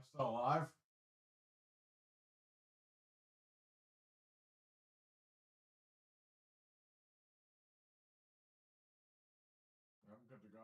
I still alive? I'm good to go.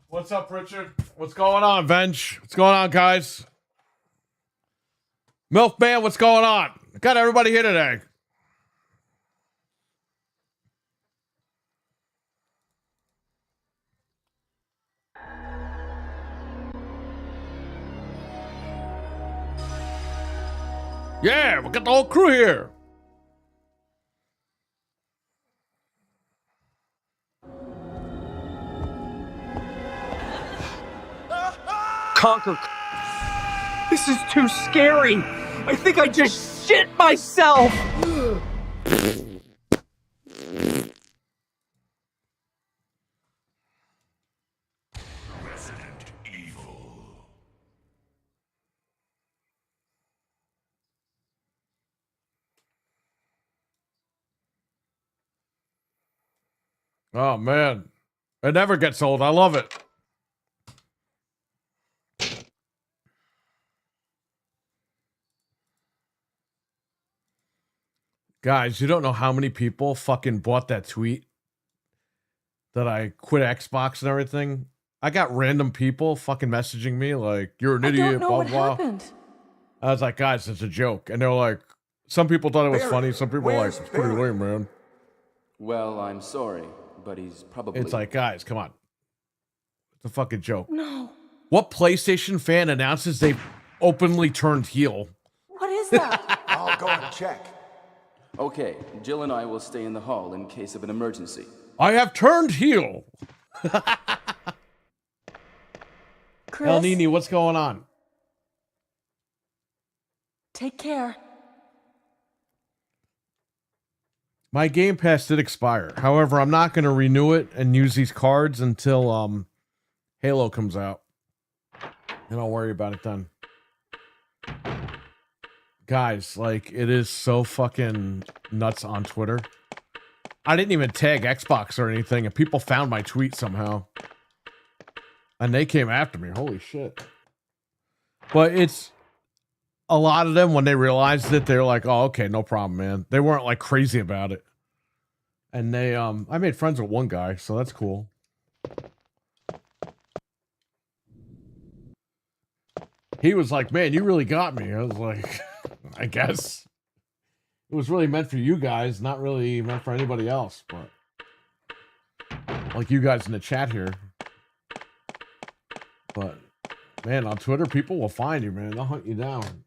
What's up, Richard? What's going on, Venge? What's going on, guys? Milkman, what's going on? Got everybody here today. Yeah, we got the whole crew here. Conquer. This is too scary. I think I just shit myself. Resident Evil. Oh, man. It never gets old. I love it. Guys, you don't know how many people fucking bought that tweet that I quit Xbox and everything. I got random people fucking messaging me like, you're an idiot, I don't know blah, what blah. happened. I was like, guys, it's a joke. And they're like, some people thought it was funny. Some people were like, it's pretty lame, man. Well, I'm sorry, but he's probably... It's like, guys, come on. It's a fucking joke. No. What PlayStation fan announces they openly turned heel? What is that? I'll go and check. Okay, Jill and I will stay in the hall in case of an emergency. I have turned heel. Chris, El Nini, what's going on? take care. My Game Pass did expire. However, I'm not going to renew it and use these cards until Halo comes out. And I'll worry about it then. Guys, like, it is so fucking nuts on Twitter. I didn't even tag Xbox or anything, and people found my tweet somehow. And they came after me. Holy shit. But it's a lot of them, when they realized it, they're like, oh, okay, no problem, man. They weren't like crazy about it. And they, I made friends with one guy, so that's cool. He was like, man, you really got me. I was like, I guess. It was really meant for you guys, not really meant for anybody else, but like you guys in the chat here. But man, on Twitter, people will find you, man. They'll hunt you down.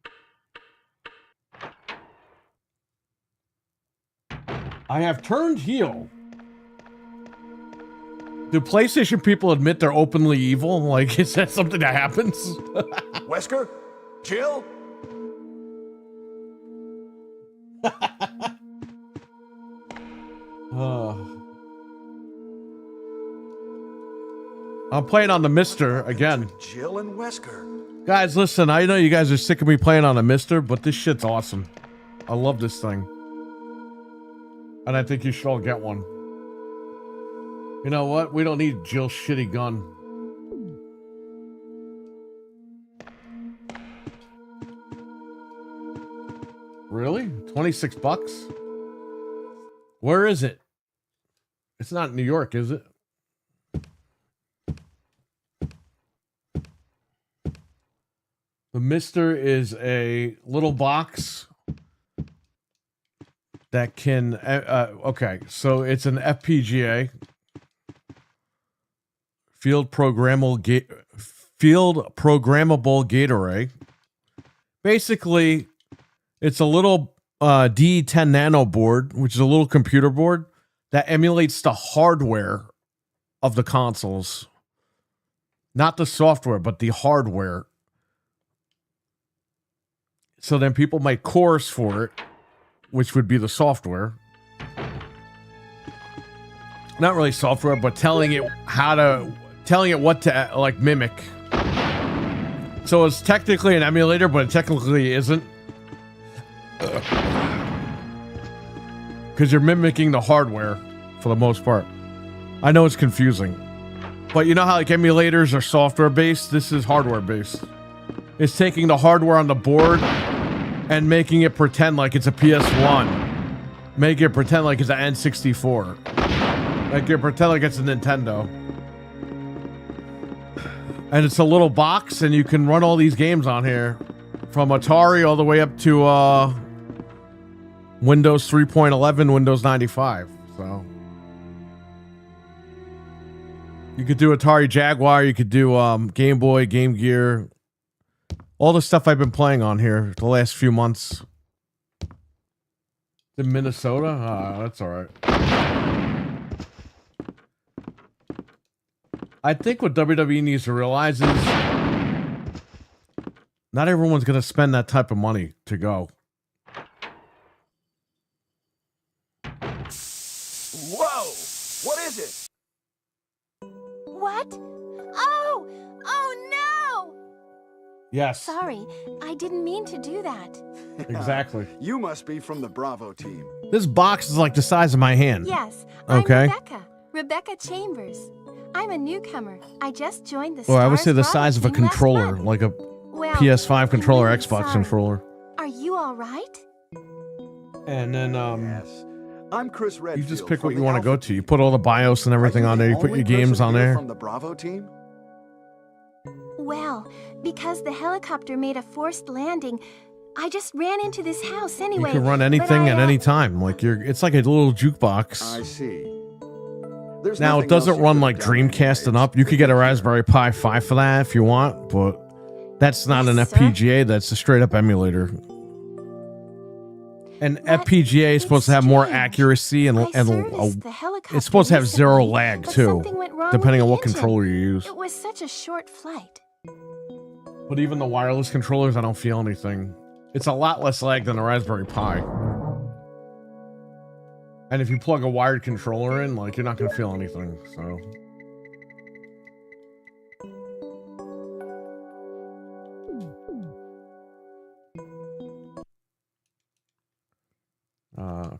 I have turned heel. Do PlayStation people admit they're openly evil? Like, is that something that happens? Wesker? Jill? I'm playing on the Mister again. Jill and Wesker. Guys, listen, I know you guys are sick of me playing on the Mister, but this shit's awesome. I love this thing. And I think you should all get one. You know what? We don't need Jill's shitty gun. Really? 26 bucks? Where is it? It's not New York, is it? The Mister is a little box that can, okay, so it's an FPGA, field programmable gate array. Basically, it's a little D10 Nano board, which is a little computer board that emulates the hardware of the consoles. Not the software, but the hardware. So then people make cores for it, which would be the software. Not really software, but telling it what to like mimic. So it's technically an emulator, but it technically isn't. Because you're mimicking the hardware for the most part. I know it's confusing. But you know how like emulators are software based? This is hardware based. It's taking the hardware on the board and making it pretend like it's a PS1. Make it pretend like it's an N64. Like you pretend like it's a Nintendo. And it's a little box and you can run all these games on here. From Atari all the way up to Windows 3.11, Windows 95. So you could do Atari Jaguar, you could do Game Boy, Game Gear, all the stuff I've been playing on here the last few months. In Minnesota? That's all right. I think what WWE needs to realize is not everyone's going to spend that type of money to go. Whoa! What is it? What? Oh! Oh no! Yes. Sorry, I didn't mean to do that. Exactly. You must be from the Bravo team. This box is like the size of my hand. Yes, I'm Okay. Rebecca Chambers. I'm a newcomer. I just joined the Well, I would Stars say the Bravo size of a team last controller, month. like a Well, PS5 controller, I'm Xbox sorry. controller. Are you all right? And then Yes. I'm Chris you Redfield. just pick from what you the want to go Alpha to. You team. put all the BIOS and everything Are on there. You the put your only games person on here there. From the Bravo team? Well, because the helicopter made a forced landing, I just ran into this house anyway. You can run but anything I, at any time. Like it's like a little jukebox. I see. There's Now, it nothing else doesn't you run could've like done Dreamcast and anyways. up. You could get a Raspberry Pi 5 for that if you want, but that's not an Yes, sir. FPGA. That's a straight up emulator. And But FPGA is supposed to have more strange. accuracy and I serviced the helicopter it's supposed to have zero recently, lag but too, something went wrong depending with on the what engine. controller you use. It was such a short flight. But even the wireless controllers, I don't feel anything. It's a lot less lag than a Raspberry Pi. And if you plug a wired controller in, like, you're not going to feel anything, so.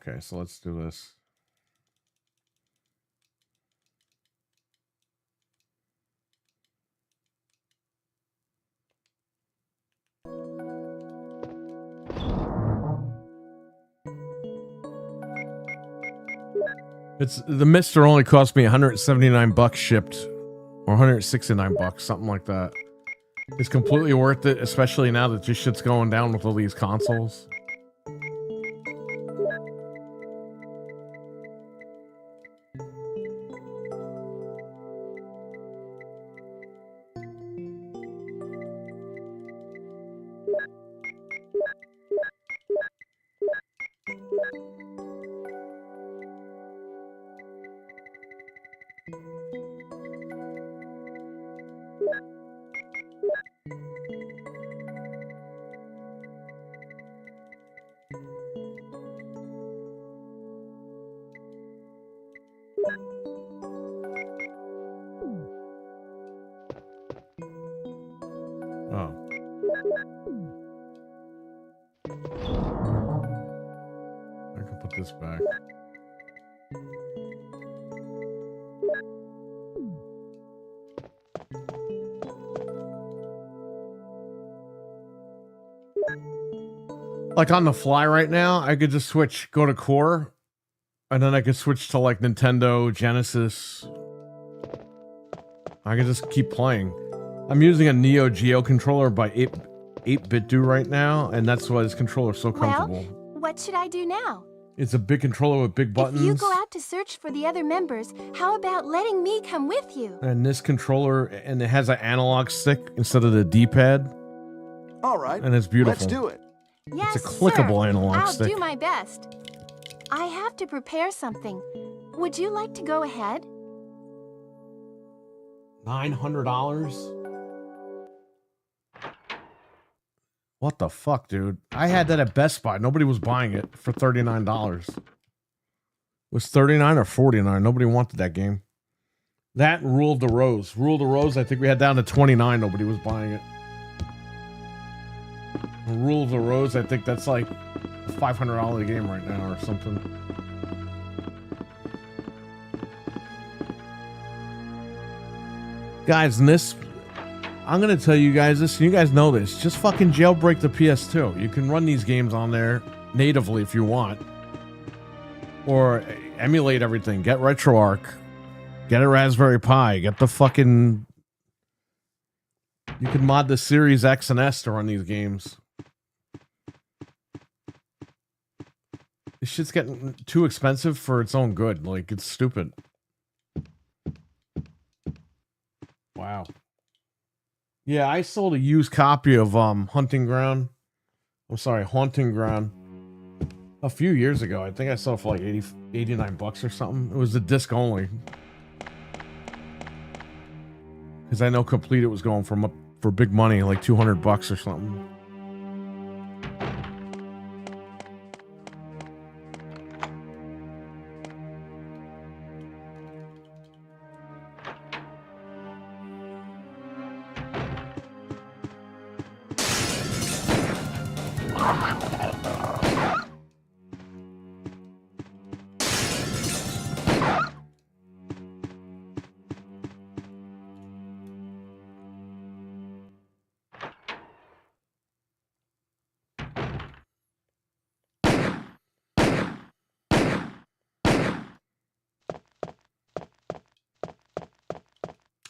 Okay, so let's do this. It's the Mister only cost me $179 shipped, or $169, something like that. It's completely worth it, especially now that this shit's going down with all these consoles. Oh. I can put this back. Like on the fly right now, I could just go to core, and then I could switch to like Nintendo, Genesis. I could just keep playing. I'm using a Neo Geo controller by 8BitDo right now, and that's why this controller is so comfortable. Well, what should I do now? It's a big controller with big buttons. If you go out to search for the other members, how about letting me come with you? And this controller, and it has an analog stick instead of the D-pad, All right. and it's beautiful. Let's do it. Yes, It's a clickable sir. analog I'll stick. do my best. I have to prepare something. Would you like to go ahead? $900? What the fuck, dude? I had that at Best Buy. Nobody was buying it for $39. It was $39 or $49. Nobody wanted that game. That and Rule of the Rose. Rule of the Rose, I think we had down to $29. Nobody was buying it. And Rule of the Rose, I think that's like a $500 game right now or something. Guys, and this, I'm going to tell you guys this, and you guys know this. Just fucking jailbreak the PS2. You can run these games on there natively if you want. Or emulate everything. Get RetroArch. Get a Raspberry Pi. Get the fucking... You can mod the Series X and S to run these games. This shit's getting too expensive for its own good. Like, it's stupid. Wow. Yeah, I sold a used copy of Haunting Ground a few years ago. I think I sold it for like 89 bucks or something. It was a disc only. Because I know Complete it was going for big money, like 200 bucks or something.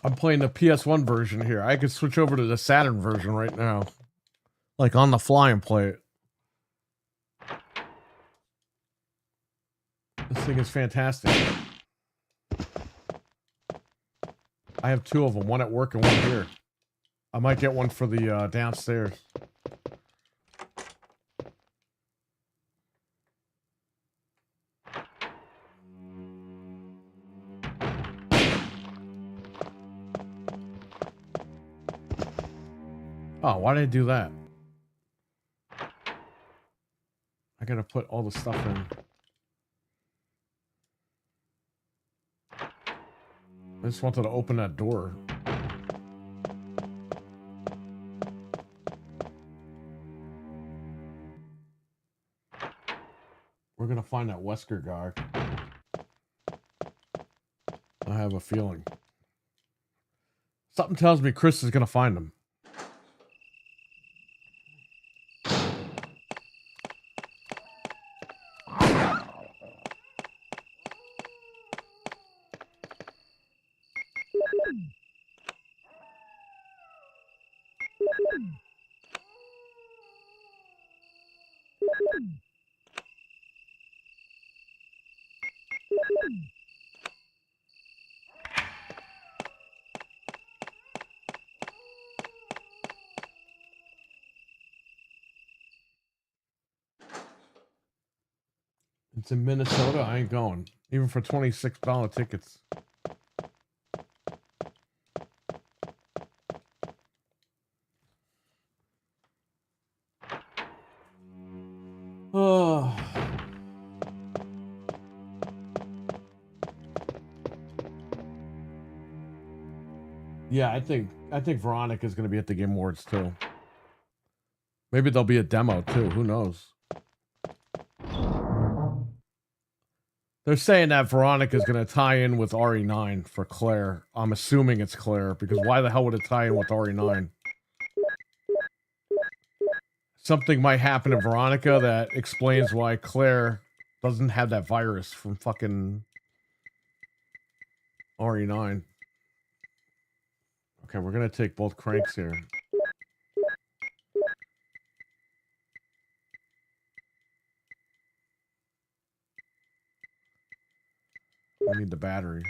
I'm playing the PS1 version here. I could switch over to the Saturn version right now. Like on the fly and play it. This thing is fantastic. I have two of them, one at work and one here. I might get one for the downstairs. Oh, why did I do that? I gotta put all the stuff in. I just wanted to open that door. We're gonna find that Wesker guy. I have a feeling. Something tells me Chris is gonna find him. It's in Minnesota. I ain't going. Even for $26 tickets. Oh. Yeah, I think Veronica is going to be at the Game Awards too. Maybe there'll be a demo too. Who knows? They're saying that Veronica is going to tie in with RE9 for Claire. I'm assuming it's Claire because why the hell would it tie in with RE9? Something might happen to Veronica that explains why Claire doesn't have that virus from fucking RE9. Okay, we're going to take both cranks here. We need the battery.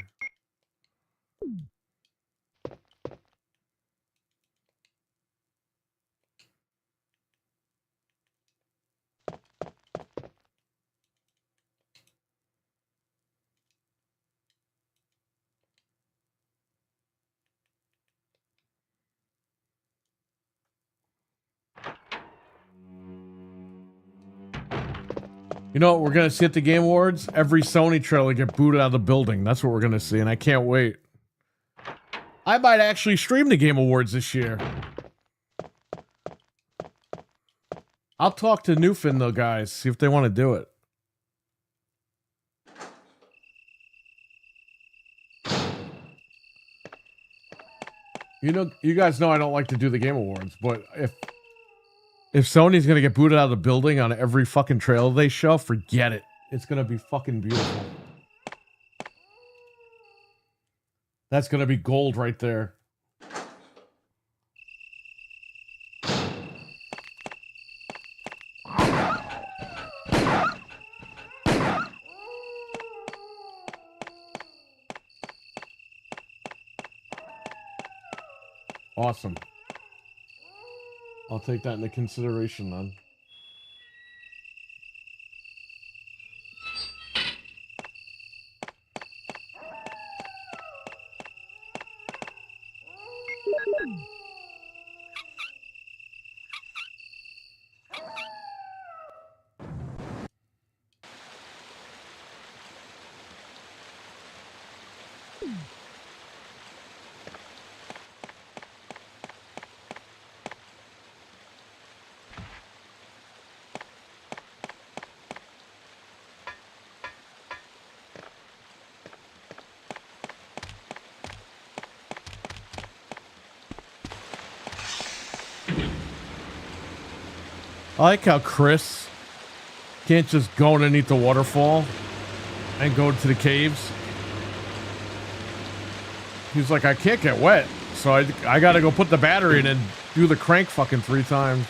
You know what we're gonna see at the Game Awards? Every Sony trailer get booted out of the building. That's what we're gonna see, and I can't wait. I might actually stream the Game Awards this year. I'll talk to Newfin though, guys, see if they want to do it. You know, you guys know I don't like to do the Game Awards, but if Sony's gonna get booted out of the building on every fucking trailer they show, forget it. It's gonna be fucking beautiful. That's gonna be gold right there. Awesome. I'll take that into consideration then. I like how Chris can't just go underneath the waterfall and go to the caves. He's like, I can't get wet, so I gotta go put the battery in and do the crank fucking 3 times.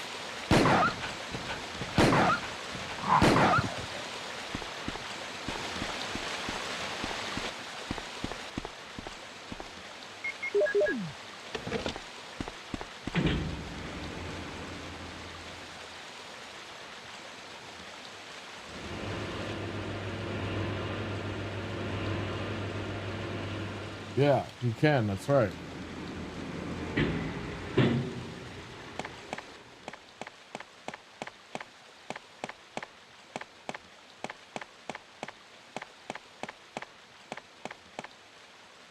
Yeah, you can, that's right.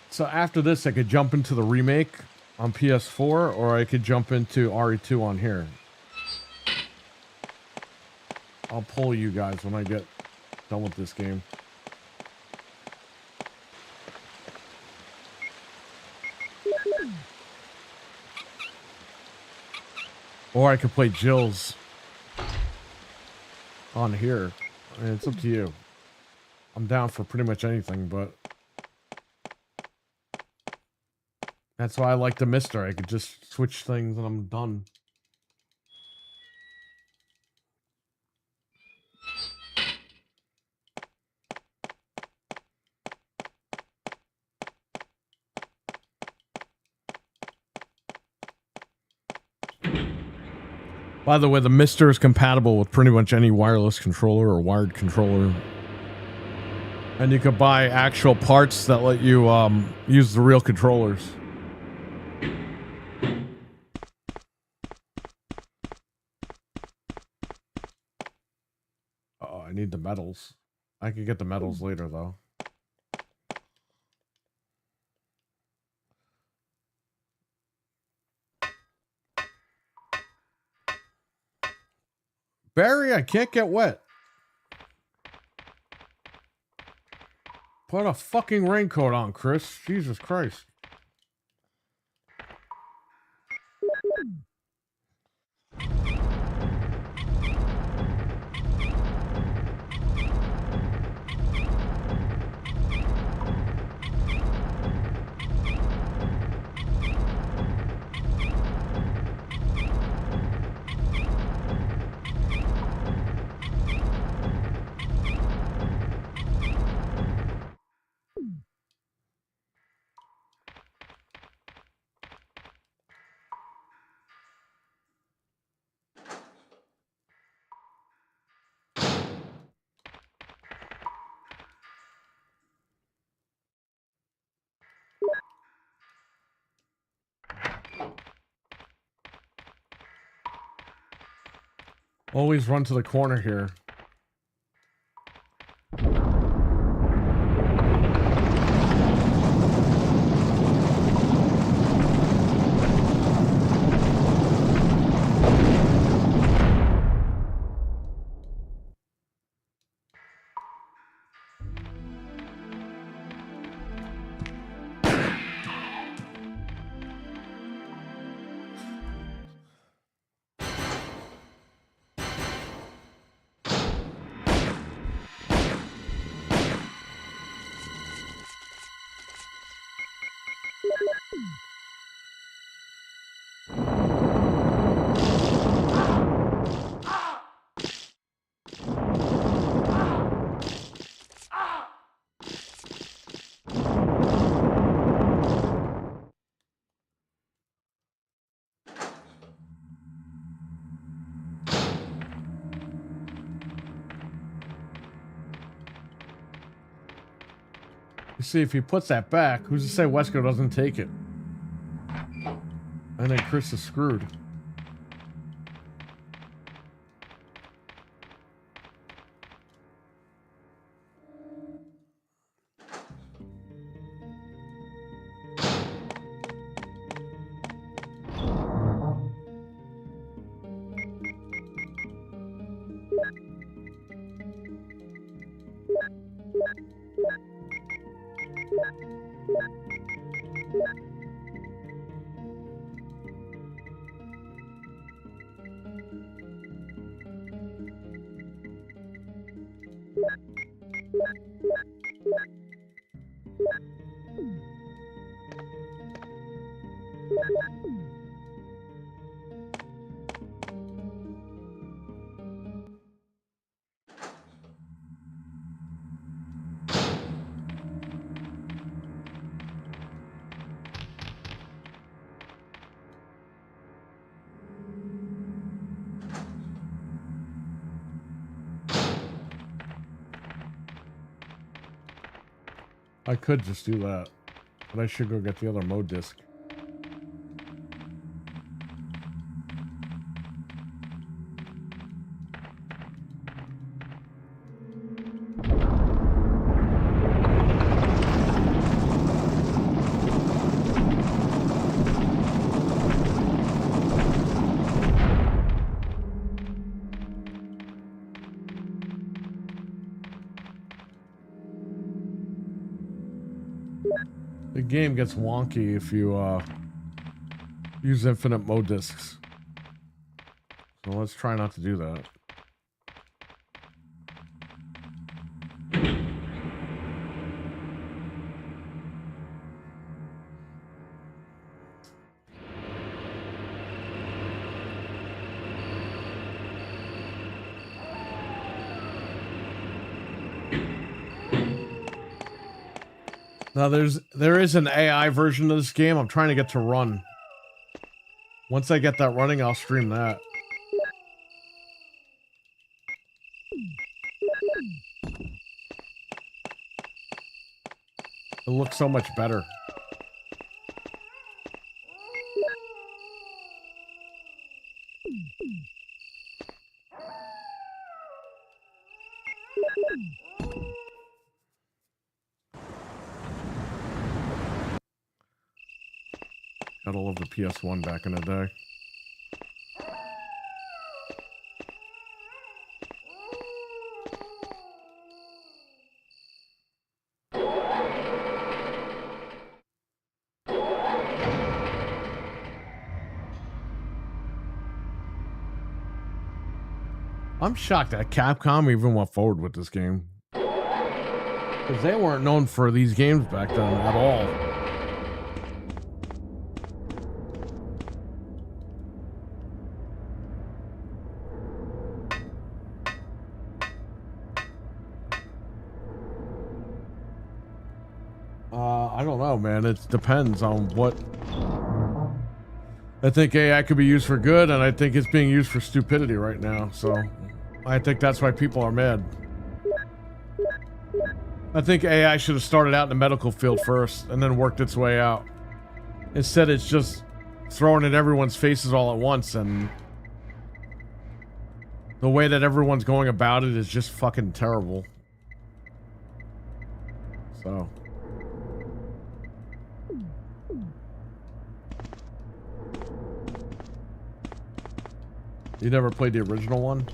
So after this, I could jump into the remake on PS4, or I could jump into RE2 on here. I'll pull you guys when I get done with this game. Or I could play Jill's on here. I mean, it's up to you. I'm down for pretty much anything, but that's why I like the Mister. I could just switch things and I'm done. By the way, the Mister is compatible with pretty much any wireless controller or wired controller. And you can buy actual parts that let you use the real controllers. Oh, I need the medals. I can get the medals later, though. Barry, I can't get wet. Put a fucking raincoat on, Chris. Jesus Christ. Always run to the corner here. You see, if he puts that back, who's to say Wesker doesn't take it? And then Chris is screwed. I could just do that, but I should go get the other mode disc. The game gets wonky if you use infinite mode discs. So let's try not to do that. Now there is an AI version of this game I'm trying to get to run. Once I get that running, I'll stream that. It looks so much better. Gotta love the PS1 back in the day. I'm shocked that Capcom even went forward with this game. Because they weren't known for these games back then at all. I don't know, man. It depends on what. I think AI could be used for good, and I think it's being used for stupidity right now. So I think that's why people are mad. I think AI should have started out in the medical field first and then worked its way out. Instead, it's just throwing in everyone's faces all at once, and the way that everyone's going about it is just fucking terrible. So. You never played the original one?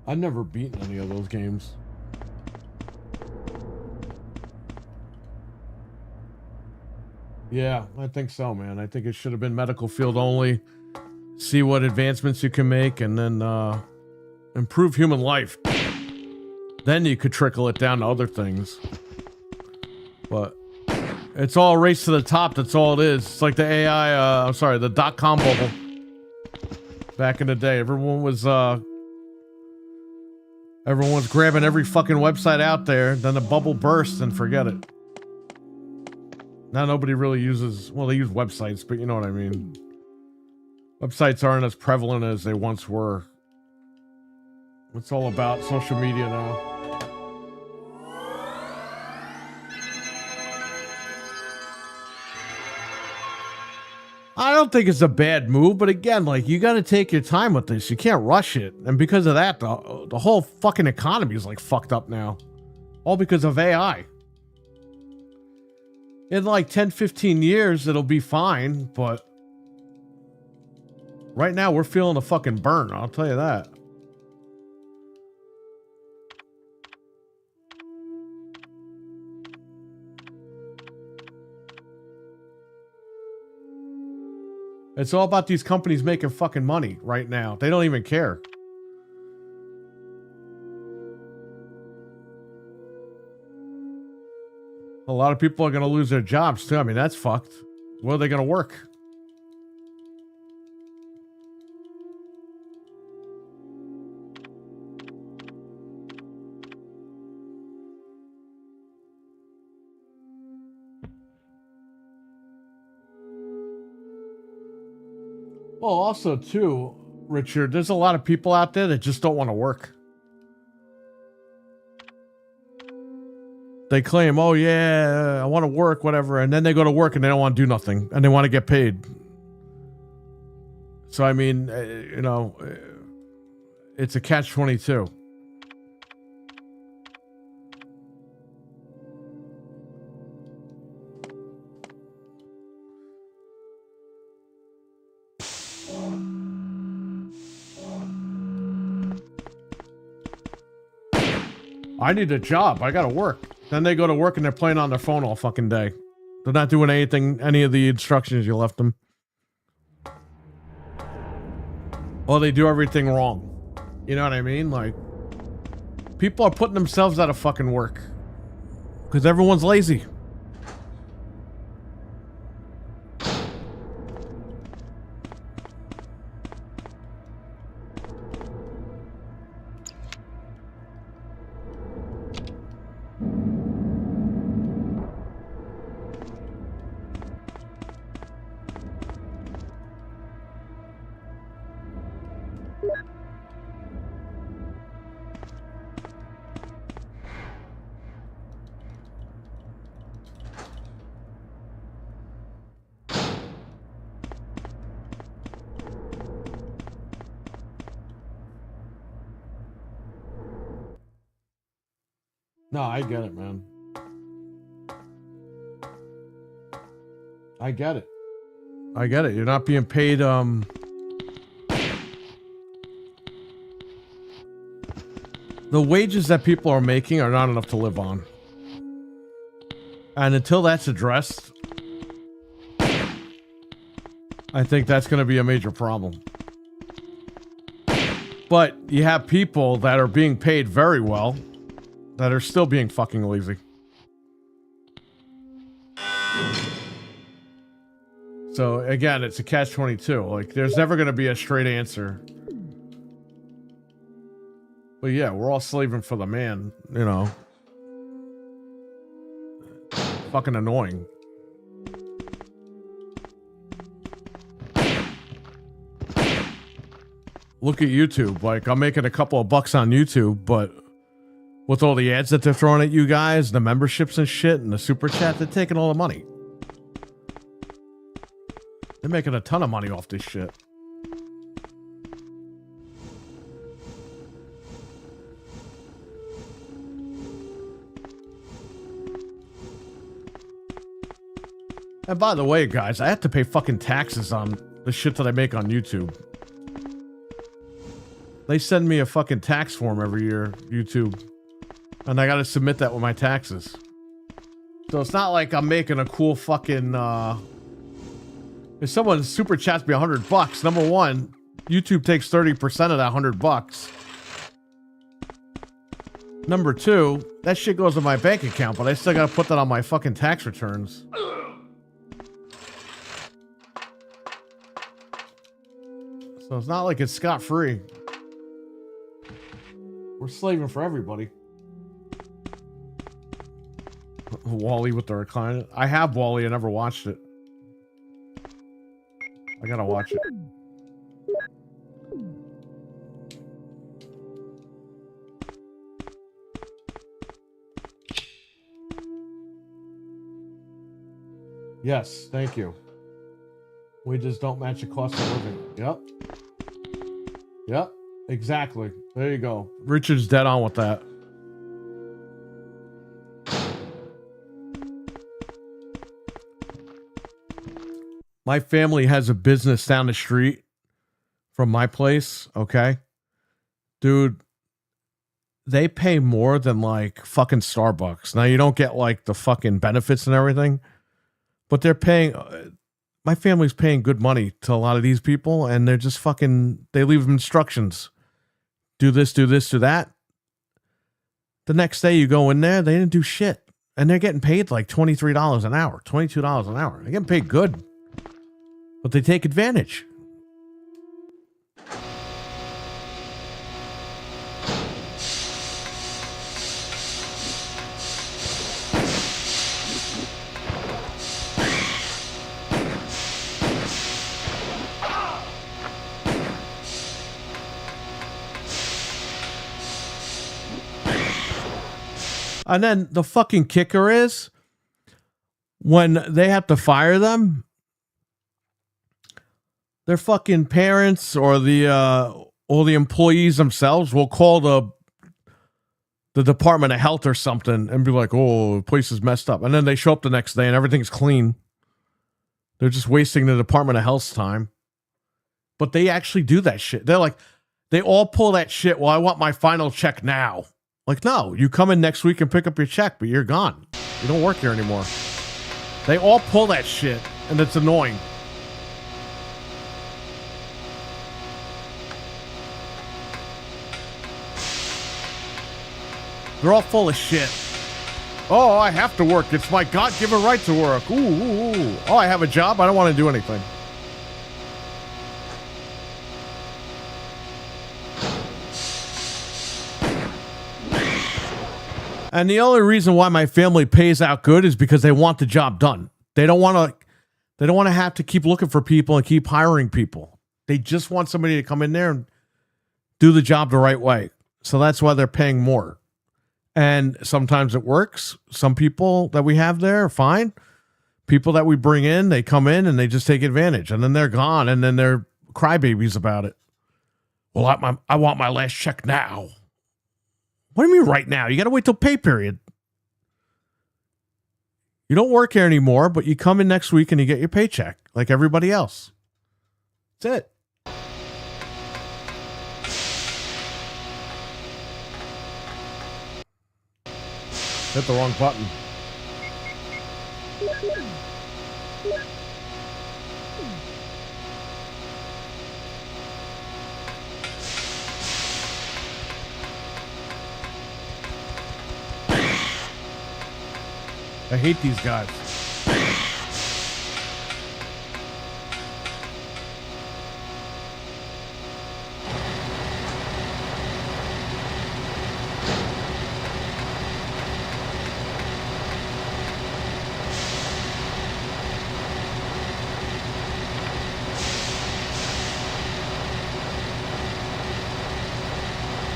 I've never beaten any of those games. Yeah, I think so, man. I think it should have been medical field only. See what advancements you can make, and then improve human life. Then you could trickle it down to other things. But it's all a race to the top. That's all it is. It's like the AI, I'm sorry, the .com bubble. Back in the day, everyone was grabbing every fucking website out there, then the bubble burst and forget it. Now nobody really uses, well, they use websites, but you know what I mean. Websites aren't as prevalent as they once were. It's all about social media now. I don't think it's a bad move, but again, like, you got to take your time with this. You can't rush it. And because of that, the whole fucking economy is like fucked up now. All because of AI. In like 10, 15 years, it'll be fine, but right now we're feeling a fucking burn. I'll tell you that. It's all about these companies making fucking money right now. They don't even care. A lot of people are going to lose their jobs too. I mean, that's fucked. Where are they going to work? Well, also too, Richard, there's a lot of people out there that just don't want to work. They claim, oh yeah, I want to work, whatever, and then they go to work and they don't want to do nothing, and they want to get paid. So I mean, you know, it's a catch-22. I need a job. I gotta work. Then they go to work and they're playing on their phone all fucking day. They're not doing anything, any of the instructions you left them. Or they do everything wrong. You know what I mean? Like, people are putting themselves out of fucking work. Because everyone's lazy. No, I get it, man. I get it. I get it. You're not being paid, the wages that people are making are not enough to live on. And until that's addressed, I think that's going to be a major problem. But you have people that are being paid very well that are still being fucking lazy. So again, it's a catch-22. Like, there's never going to be a straight answer. But yeah, we're all slaving for the man, you know. Fucking annoying. Look at YouTube. Like, I'm making a couple of bucks on YouTube, but with all the ads that they're throwing at you guys, the memberships and shit, and the super chat, they're taking all the money. They're making a ton of money off this shit. And by the way, guys, I have to pay fucking taxes on the shit that I make on YouTube. They send me a fucking tax form every year, YouTube. And I gotta submit that with my taxes. So it's not like I'm making a cool fucking, if someone super chats me $100, number one, YouTube takes 30% of that $100. Number two, that shit goes to my bank account, but I still gotta put that on my fucking tax returns. So it's not like it's scot-free. We're slaving for everybody. Wall-E with the recliner. I have Wall-E. I never watched it. I gotta watch it. Yes, thank you. Wages don't match the cost of living. Yep. Yep, exactly. There you go. Richard's dead on with that. My family has a business down the street from my place, okay? Dude, they pay more than like fucking Starbucks. Now, you don't get like the fucking benefits and everything, but they're paying... my family's paying good money to a lot of these people, and they're just fucking... they leave them instructions. Do this, do this, do that. The next day you go in there, they didn't do shit. And they're getting paid like $23 an hour, $22 an hour. They're getting paid good. But they take advantage. And then the fucking kicker is when they have to fire them, their fucking parents or the employees themselves will call the Department of Health or something and be like, "Oh, the place is messed up." And then they show up the next day and everything's clean. They're just wasting the Department of Health's time. But they actually do that shit. They're like, they all pull that shit. "Well, I want my final check now." Like, no, you come in next week and pick up your check, but you're gone. You don't work here anymore. They all pull that shit, and it's annoying. They're all full of shit. "Oh, I have to work. It's my God-given right to work. Ooh, ooh, ooh. Oh, I have a job. I don't want to do anything." And the only reason why my family pays out good is because they want the job done. They don't want to have to keep looking for people and keep hiring people. They just want somebody to come in there and do the job the right way. So that's why they're paying more. And sometimes it works. Some people that we have there are fine. People that we bring in, they come in and they just take advantage. And then they're gone. And then they're crybabies about it. "Well, I want my last check now." What do you mean right now? You got to wait till pay period. You don't work here anymore, but you come in next week and you get your paycheck like everybody else. That's it. Hit the wrong button. I hate these guys.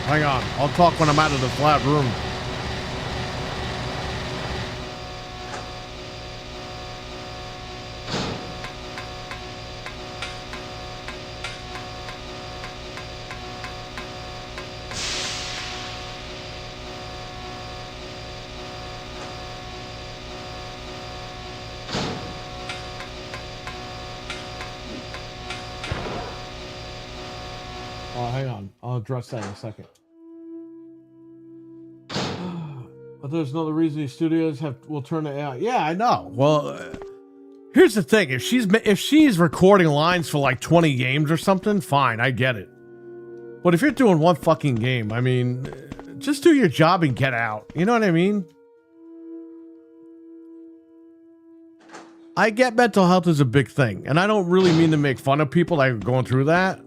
Hang on. I'll talk when I'm out of the flat room. Hang on. I'll address that in a second. But there's another reason these studios will turn it out. Yeah, I know. Well, here's the thing: if she's recording lines for like 20 games or something, fine, I get it. But if you're doing one fucking game, I mean, just do your job and get out. You know what I mean? I get mental health is a big thing, and I don't really mean to make fun of people that are going through that.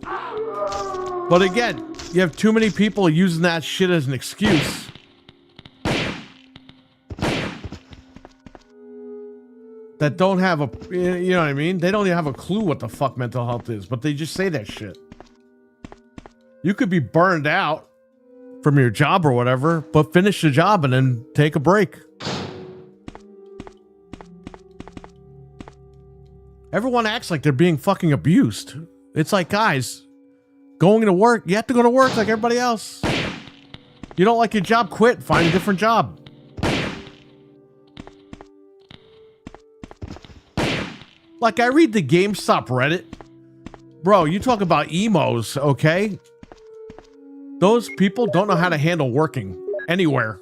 But again, you have too many people using that shit as an excuse. That don't have a, you know what I mean? They don't even have a clue what the fuck mental health is, but they just say that shit. You could be burned out from your job or whatever, but finish the job and then take a break. Everyone acts like they're being fucking abused. It's like, guys, going to work, you have to go to work like everybody else. You don't like your job, quit, find a different job. Like, I read the GameStop Reddit. Bro, you talk about emos, okay? Those people don't know how to handle working anywhere.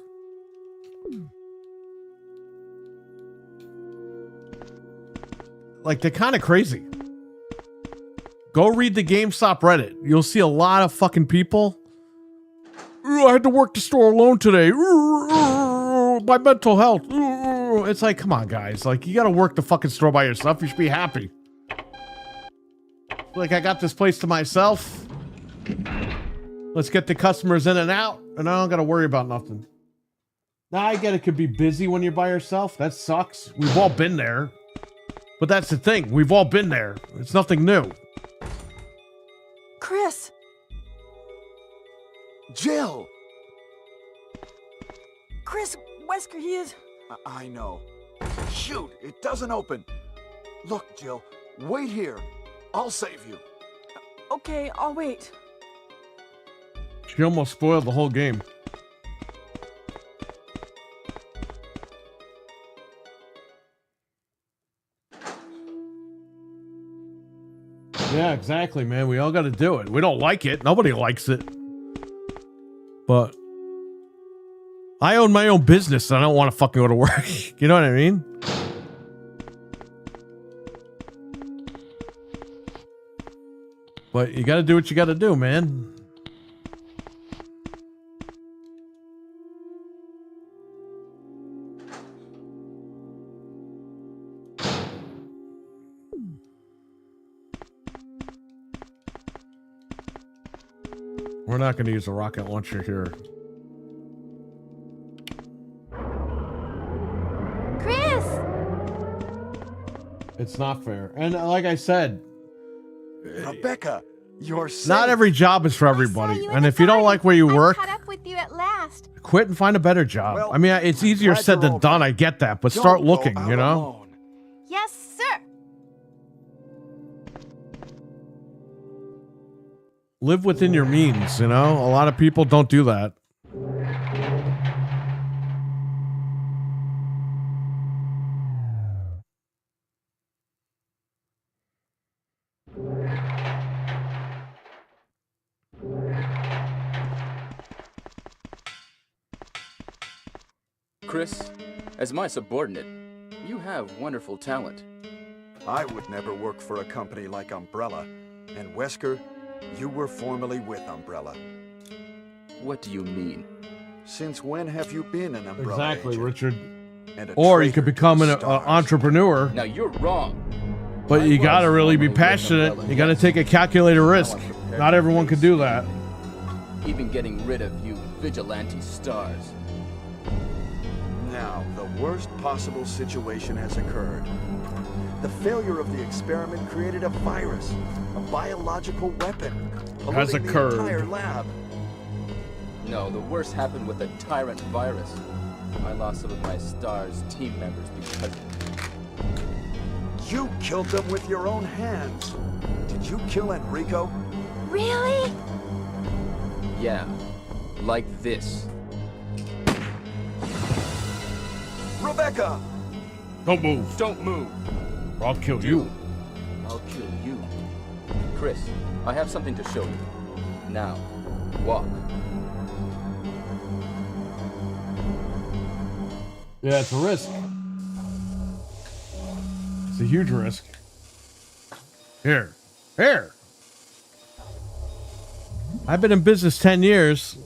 Like, they're kind of crazy. Go read the GameStop Reddit. You'll see a lot of fucking people. I had to work the store alone today. My mental health. It's like, come on, guys. Like, you got to work the fucking store by yourself. You should be happy. Like, I got this place to myself. Let's get the customers in and out, and I don't got to worry about nothing. Now, I get it could be busy when you're by yourself. That sucks. We've all been there. But that's the thing. We've all been there. It's nothing new. Chris! Jill! Chris, Wesker, he is... I know. Shoot, it doesn't open. Look, Jill, wait here. I'll save you. Okay, I'll wait. She almost spoiled the whole game. Yeah, exactly, man. We all got to do it. We don't like it. Nobody likes it. But I own my own business and I don't want to fucking go to work. You know what I mean? But you got to do what you got to do, man. We're not going to use a rocket launcher here. Chris! It's not fair. And like I said, Rebecca, you're safe. not every job is for I saw everybody. you in And the if you don't garden. like where you I work, caught up with you at last. quit and find a better job. Well, I mean, it's easier glad said you're than over done. it. I get that. But Don't start go looking, out you know? alone. Yes, sir. Live within your means, you know? A lot of people don't do that. Chris, as my subordinate, you have wonderful talent. I would never work for a company like Umbrella. And Wesker, you were formerly with Umbrella. What do you mean? Since when have you been an Umbrella Exactly, agent? Richard. And a Or you traitor could to become the an stars? entrepreneur, Now you're wrong. but I you was got to really be formerly with passionate. Umbrella, You got to yes. take a calculated risk. Now I'm prepared Not to everyone can face do that. Even getting rid of you vigilante stars. Now, the worst possible situation has occurred. The failure of the experiment created a virus, a biological weapon, Has polluting occurred. the entire lab. No, the worst happened with the tyrant virus. I lost some of my stars team members because of it. You killed them with your own hands. Did you kill Enrico? Really? Yeah, like this. Rebecca! Don't move. Don't move. Or I'll kill you. I'll kill you. Chris, I have something to show you. Now, walk. Yeah, it's a risk. It's a huge risk. Here. Here. I've been in business 10 years.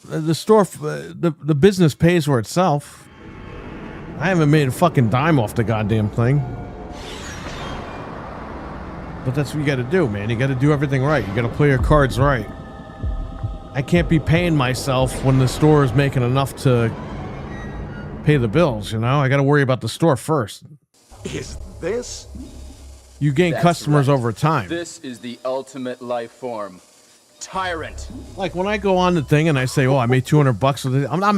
The store, the business pays for itself. I haven't made a fucking dime off the goddamn thing. But that's what you gotta do, man. You gotta do everything right. You gotta play your cards right. I can't be paying myself when the store is making enough to pay the bills, you know? I got to worry about the store first. Is this? You gain That's customers right. over time. This is the ultimate life form. Tyrant. Like when I go on the thing and I say, "Oh, I made $200 with it," I'm not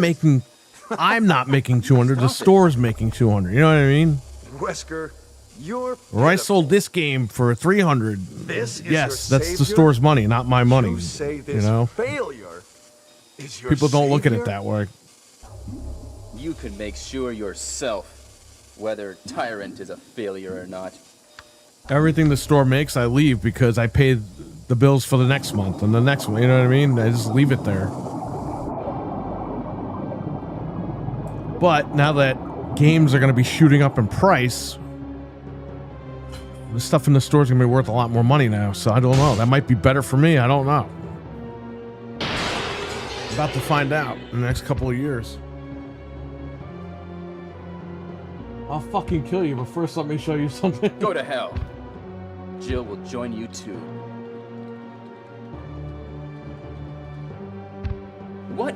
making 200. The store's making 200. You know what I mean? Wesker, you're Or I pitiful. sold this game for 300. This is Yes, your that's the savior? store's money, not my money. You say You this know? failure is your People don't look at it savior? that way. You can make sure yourself whether Tyrant is a failure or not. Everything the store makes, I leave because I pay the bills for the next month and the next one. You know what I mean? I just leave it there. But now that games are going to be shooting up in price, the stuff in the store is going to be worth a lot more money now. So I don't know. That might be better for me. I don't know. About to find out in the next couple of years. I'll fucking kill you, but first let me show you something. Go to hell. Jill will join you too. What?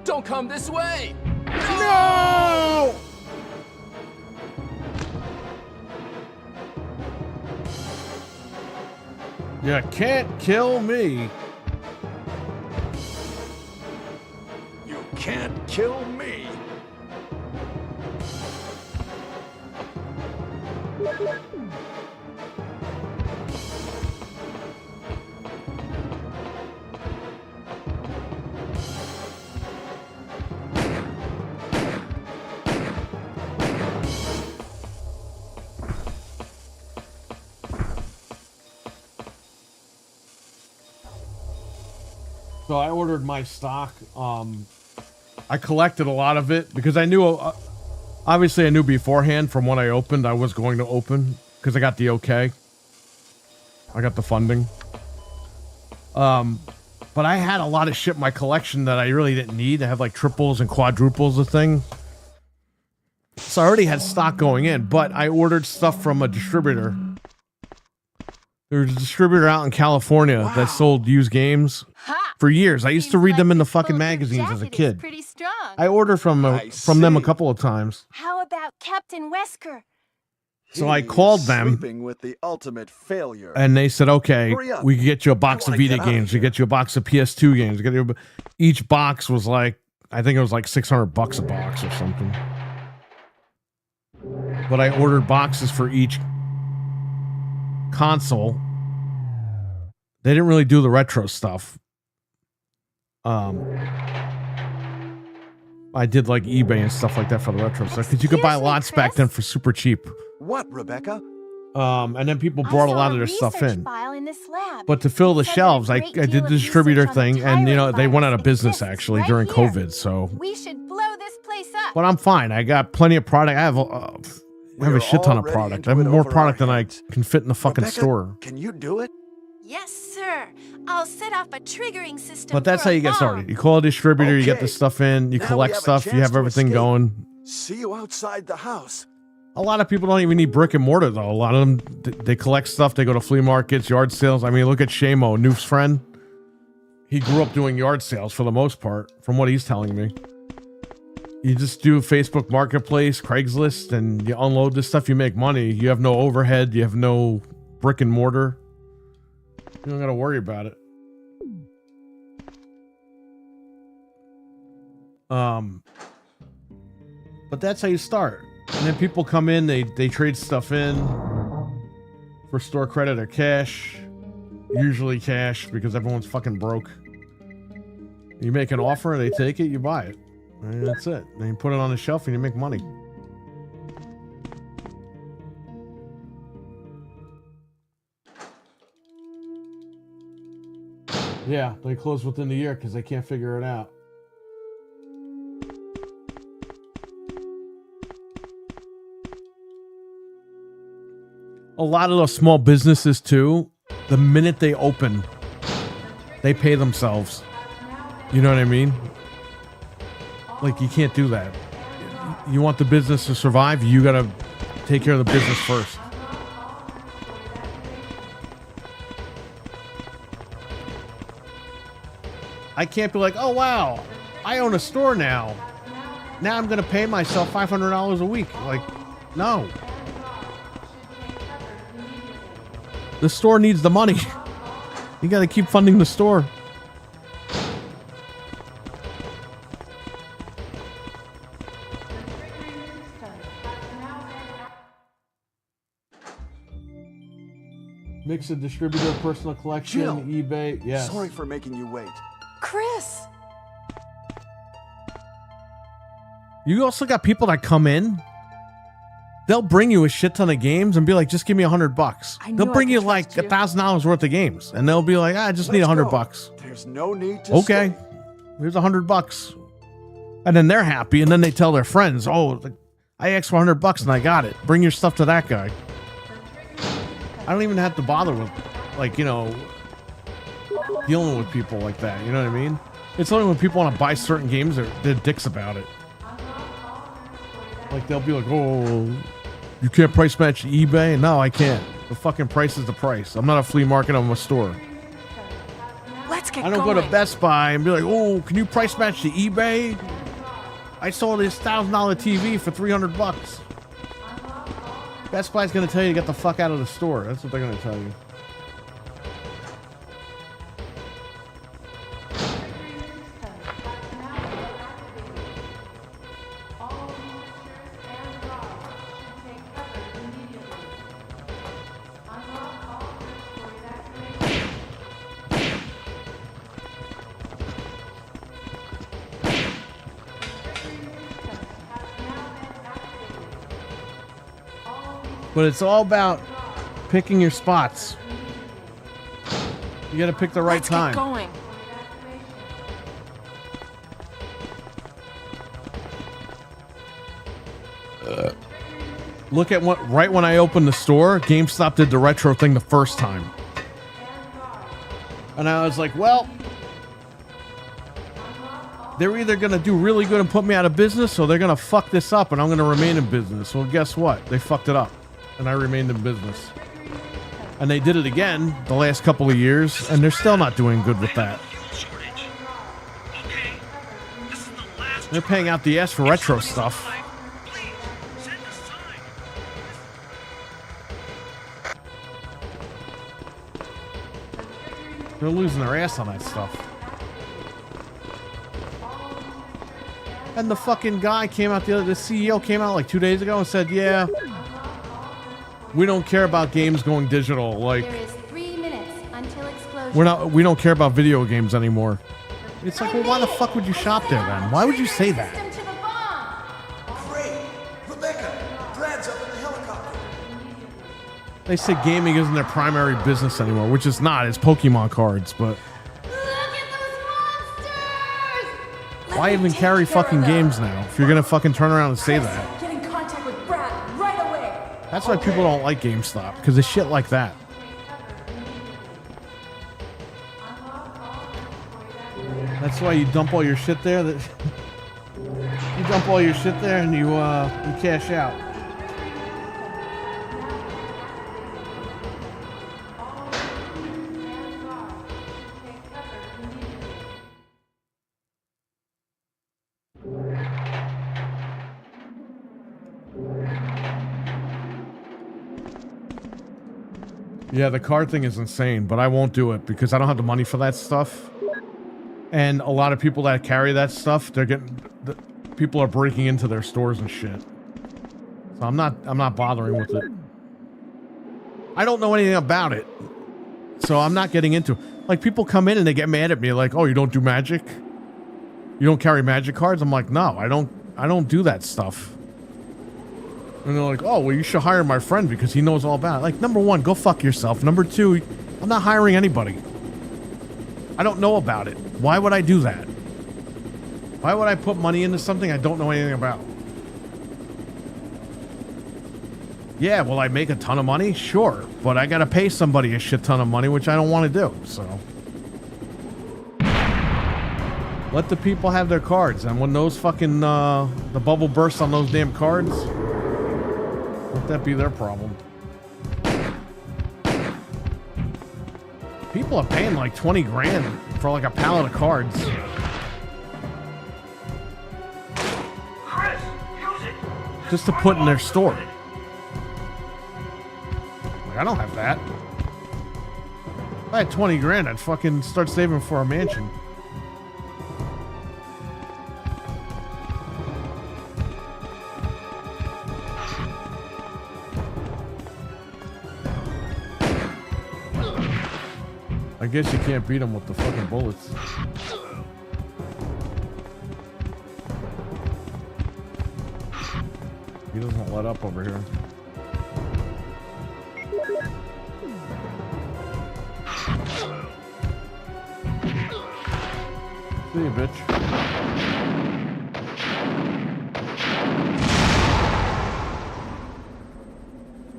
Don't come this way! No! You can't kill me. You can't kill me. So I ordered my stock. I collected a lot of it because I knew, obviously I knew beforehand from when I opened I was going to open because I got the okay. I got the funding. But I had a lot of shit in my collection that I really didn't need. I had like triples and quadruples of thing. So I already had stock going in, but I ordered stuff from a distributor. There's a distributor out in California that sold used games for years. I used to read them in the fucking magazines as a kid. Pretty strong. I ordered from them a see. couple of times. How about Captain Wesker? So I He called is them. sweeping with the ultimate failure. And they said, okay, Hurry up. we can get you a box I of wanna Vita get outta games. We here. get you a box of PS2 games. We get you each box was like, I think it was like $600 a box or something. But I ordered boxes for each console. They didn't really do the retro stuff. I did like eBay and stuff like that for the retro stuff because you could buy Excuse me, lots back Chris? then for super cheap. What, Rebecca? And then people brought a lot of their stuff in. File in this lab. But to fill the It said that shelves, a I great did deal the of distributor research on the thing, and you know tyrant they went out of virus business exists actually right during here. COVID. So, We should blow this place up. but I'm fine. I got plenty of product. I have a shit ton of already product. I into have it more over our product than I heads. can fit in the fucking Rebecca, store. Can you do it? Yes, sir. I'll set off a triggering system. But that's for how a you get bomb. started. You call a distributor, you get the Okay. stuff in, you Now we collect have a stuff, you chance have to everything escape. going. See you outside the house. A lot of people don't even need brick and mortar though. A lot of them they collect stuff. They go to flea markets, yard sales. I mean, look at Shamo, Noof's friend. He grew up doing yard sales for the most part, from what he's telling me. You just do Facebook Marketplace, Craigslist, and you unload this stuff. You make money. You have no overhead. You have no brick and mortar. You don't got to worry about it. But that's how you start. And then people come in, they trade stuff in for store credit or cash. Usually cash because everyone's fucking broke. You make an offer, they take it, you buy it. And that's it. Then you put it on the shelf and you make money. Yeah, they close within the year because they can't figure it out. A lot of those small businesses too, the minute they open, they pay themselves. You know what I mean? Like, you can't do that. You want the business to survive, you gotta take care of the business first. I can't be like, oh wow, I own a store now. Now I'm gonna pay myself $500 a week. Like, no. The store needs the money. You gotta keep funding the store. Mix a distributor, personal collection, Jill, eBay. Yes. Sorry for making you wait. Chris! You also got people that come in. They'll bring you a shit ton of games and be like, just give me $100. I knew They'll I bring could you like trust you. $1,000 worth of games, and they'll be like, I just need Let's go. $100. There's no need to Okay, stay. here's $100, and then they're happy, and then they tell their friends, oh, I asked for $100 and I got it. Bring your stuff to that guy. I don't even have to bother with, like, you know, dealing with people like that. You know what I mean? It's only when people want to buy certain games, they're dicks about it. Like, they'll be like, oh, you can't price match eBay? No, I can't. The fucking price is the price. I'm not a flea market, I'm a store. Let's get I don't going. go to Best Buy and be like, oh, can you price match the eBay? I sold this $1,000 TV for $300. Best Buy's gonna tell you to get the fuck out of the store. That's what they're gonna tell you. But it's all about picking your spots. You gotta pick the right Let's time. get going. Look at what, right when I opened the store, GameStop did the retro thing the first time. And I was like, well, they're either going to do really good and put me out of business, or they're going to fuck this up and I'm going to remain in business. Well, guess what? They fucked it up and I remained in business. And they did it again the last couple of years, and they're still not doing good with that. They're paying out the ass for retro stuff. They're losing their ass on that stuff. And the fucking guy came out, the CEO came out like 2 days ago and said, yeah, we don't care about games going digital. Like, There is 3 minutes until explosion. we don't care about video games anymore. It's like, well, why the fuck would you shop there then? Why would you say that? System to the bomb. Great! Rebecca, Brad's up in the helicopter. They say gaming isn't their primary business anymore, which is not. It's Pokemon cards, but Look at those monsters! why even carry fucking games now if you're gonna fucking turn around and say that? Get in contact with Brad right away. That's why people don't like GameStop, because of shit like that. That's why you dump all your shit there. You dump all your shit there and you cash out. Yeah, the card thing is insane, but I won't do it because I don't have the money for that stuff. And a lot of people that carry that stuff, people are breaking into their stores and shit. So I'm not bothering with it. I don't know anything about it. So I'm not getting into it. Like, people come in and they get mad at me like, "Oh, you don't do Magic? You don't carry Magic cards?" I'm like, "No, I don't do that stuff." And they're like, "Oh, well, you should hire my friend because he knows all about it." Like, number one, go fuck yourself. Number two, I'm not hiring anybody. I don't know about it. Why would I do that? Why would I put money into something I don't know anything about? Yeah, will I make a ton of money? Sure. But I gotta pay somebody a shit ton of money, which I don't want to do, so. Let the people have their cards, and when those fucking, the bubble bursts on those damn cards, let that be their problem. People are paying like 20 grand for like a pallet of cards. Chris, use it. Just to put in their store. Like, I don't have that. If I had 20 grand, I'd fucking start saving for a mansion. I guess you can't beat him with the fucking bullets. He doesn't let up over here. See you, bitch.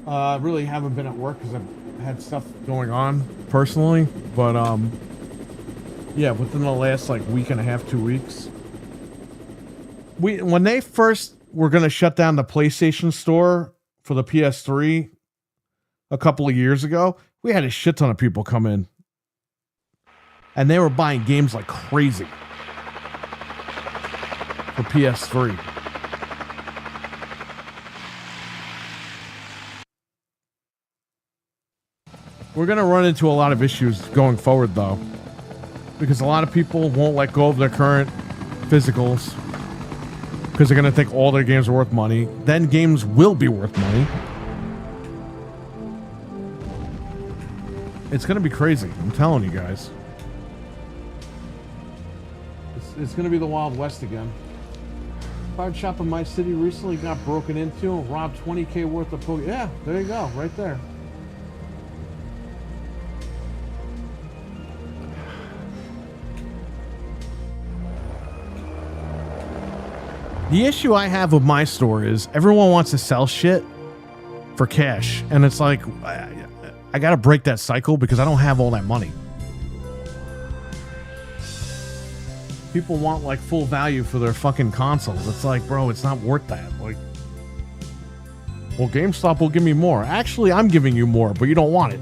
I really haven't been at work because I've had stuff going on personally, but yeah, within the last like week and a half, 2 weeks, when they first were gonna shut down the PlayStation store for the PS3 a couple of years ago, we had a shit ton of people come in, and they were buying games like crazy for PS3. We're going to run into a lot of issues going forward, though, because a lot of people won't let go of their current physicals because they're going to think all their games are worth money. Then games will be worth money. It's going to be crazy. I'm telling you guys. It's going to be the Wild West again. Card shop in my city recently got broken into and robbed $20K worth of Pokemon. Yeah, there you go, right there. The issue I have with my store is everyone wants to sell shit for cash, and it's like I gotta break that cycle because I don't have all that money. People want like full value for their fucking consoles. It's like, bro, it's not worth that. Like, well, GameStop will give me more. Actually, I'm giving you more, but you don't want it.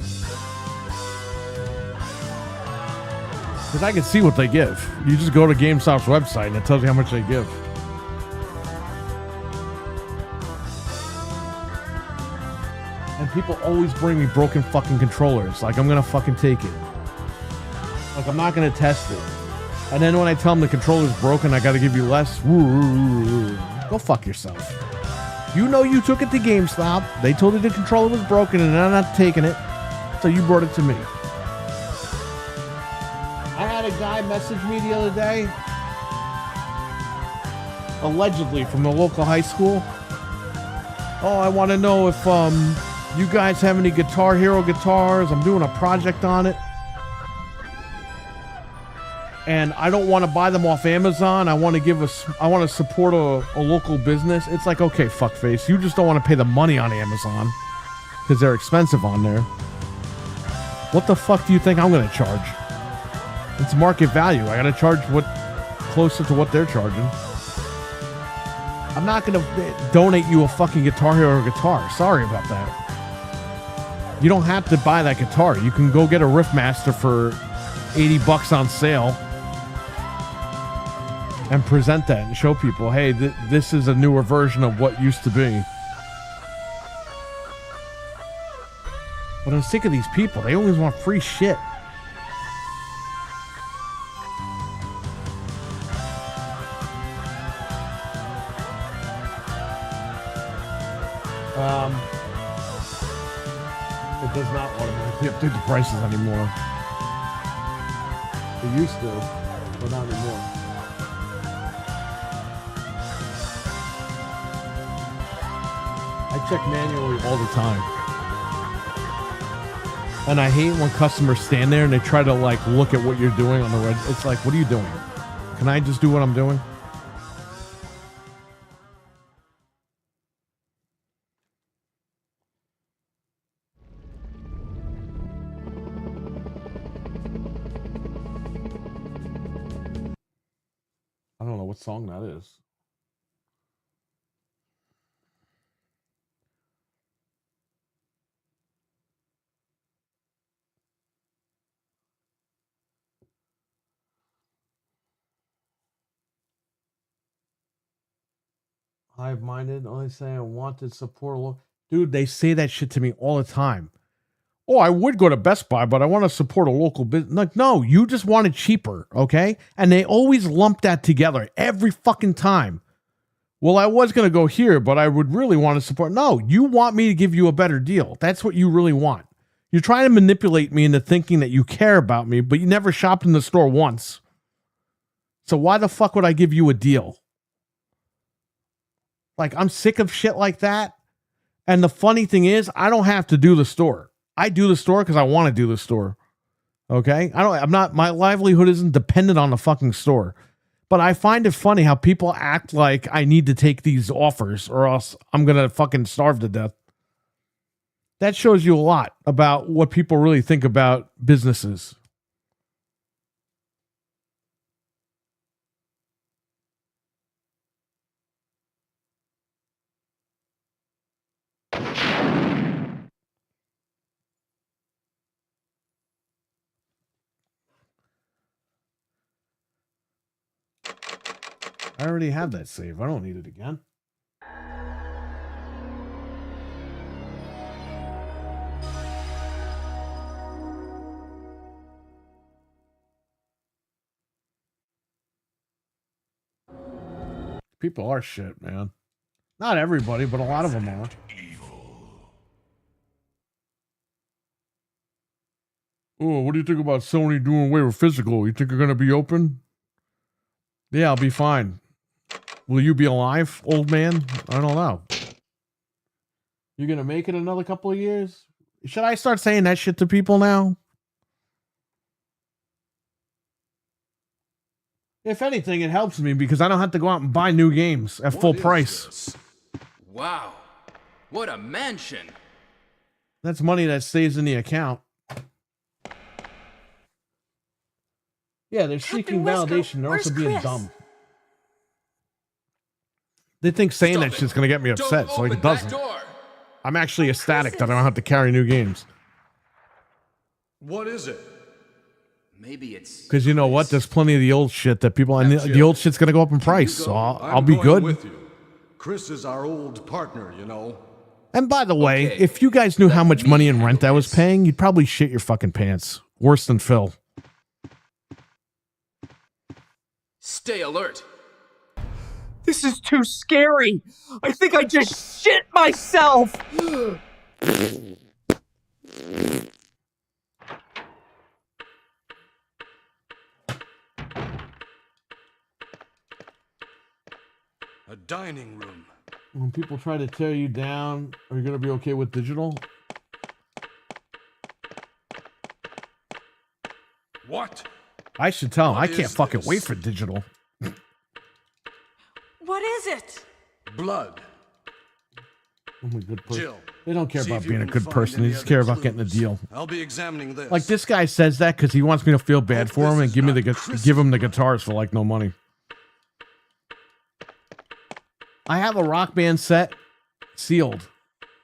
Because I can see what they give. You just go to GameStop's website and it tells you how much they give. And people always bring me broken fucking controllers. Like, I'm gonna fucking take it. Like, I'm not gonna test it. And then when I tell them the controller's broken, I gotta give you less. Go fuck yourself. You know you took it to GameStop. They told you the controller was broken and I'm not taking it. So you brought it to me. I had a guy message me the other day. Allegedly from the local high school. Oh, I want to know if you guys have any Guitar Hero guitars. I'm doing a project on it. And I don't want to buy them off Amazon. I want to support a local business. It's like, okay, fuckface. You just don't want to pay the money on Amazon because they're expensive on there. What the fuck do you think I'm going to charge? It's market value. I got to charge what closer to what they're charging. I'm not going to donate you a fucking Guitar Hero guitar. Sorry about that. You don't have to buy that guitar. You can go get a Riffmaster for $80 on sale and present that and show people, hey, this is a newer version of what used to be. But I'm sick of these people. They always want free shit. It does not automatically update the prices anymore. It used to, but not anymore. I check manually all the time. And I hate when customers stand there and they try to like look at what you're doing on the red. It's like, what are you doing? Can I just do what I'm doing? I don't know what song that is. Hive-minded. Only say I wanted support. Dude, they say that shit to me all the time. Oh, I would go to Best Buy, but I want to support a local business. Like, no, you just want it cheaper, okay? And they always lump that together every fucking time. Well, I was going to go here, but I would really want to support. No, you want me to give you a better deal. That's what you really want. You're trying to manipulate me into thinking that you care about me, but you never shopped in the store once. So why the fuck would I give you a deal? Like, I'm sick of shit like that. And the funny thing is, I don't have to do the store. I do the store because I want to do the store. Okay? My livelihood isn't dependent on the fucking store. But I find it funny how people act like I need to take these offers or else I'm going to fucking starve to death. That shows you a lot about what people really think about businesses. I already have that save. I don't need it again. People are shit, man. Not everybody, but a lot of them are. Oh, what do you think about Sony doing away with physical? You think you're going to be open? Yeah, I'll be fine. Will you be alive, old man? I don't know. You gonna make it another couple of years? Should I start saying that shit to people now? If anything, it helps me because I don't have to go out and buy new games at full price. This? Wow. What a mansion. That's money that stays in the account. Yeah, they're seeking validation. They're also being dumb. They think saying that shit's going to get me upset, so it doesn't. I'm actually ecstatic that I don't have to carry new games. What is it? Maybe it's... Because you know what? There's plenty of the old shit that people... And the old shit's going to go up in price, so I'll be good. With you. Chris is our old partner, you know. And by the way, if you guys knew how much money in rent I was paying, you'd probably shit your fucking pants. Worse than Phil. Stay alert. This is too scary. I think I just shit myself. A dining room. When people try to tear you down, are you going to be okay with digital? What? I should tell them. I can't fucking wait for digital. What is it? Blood. I'm a good person. Jill, they don't care about being a good person. They just care about getting a deal. I'll be examining this. Like this guy says that because he wants me to feel bad for him and give him the guitars for like no money. I have a Rock Band set sealed.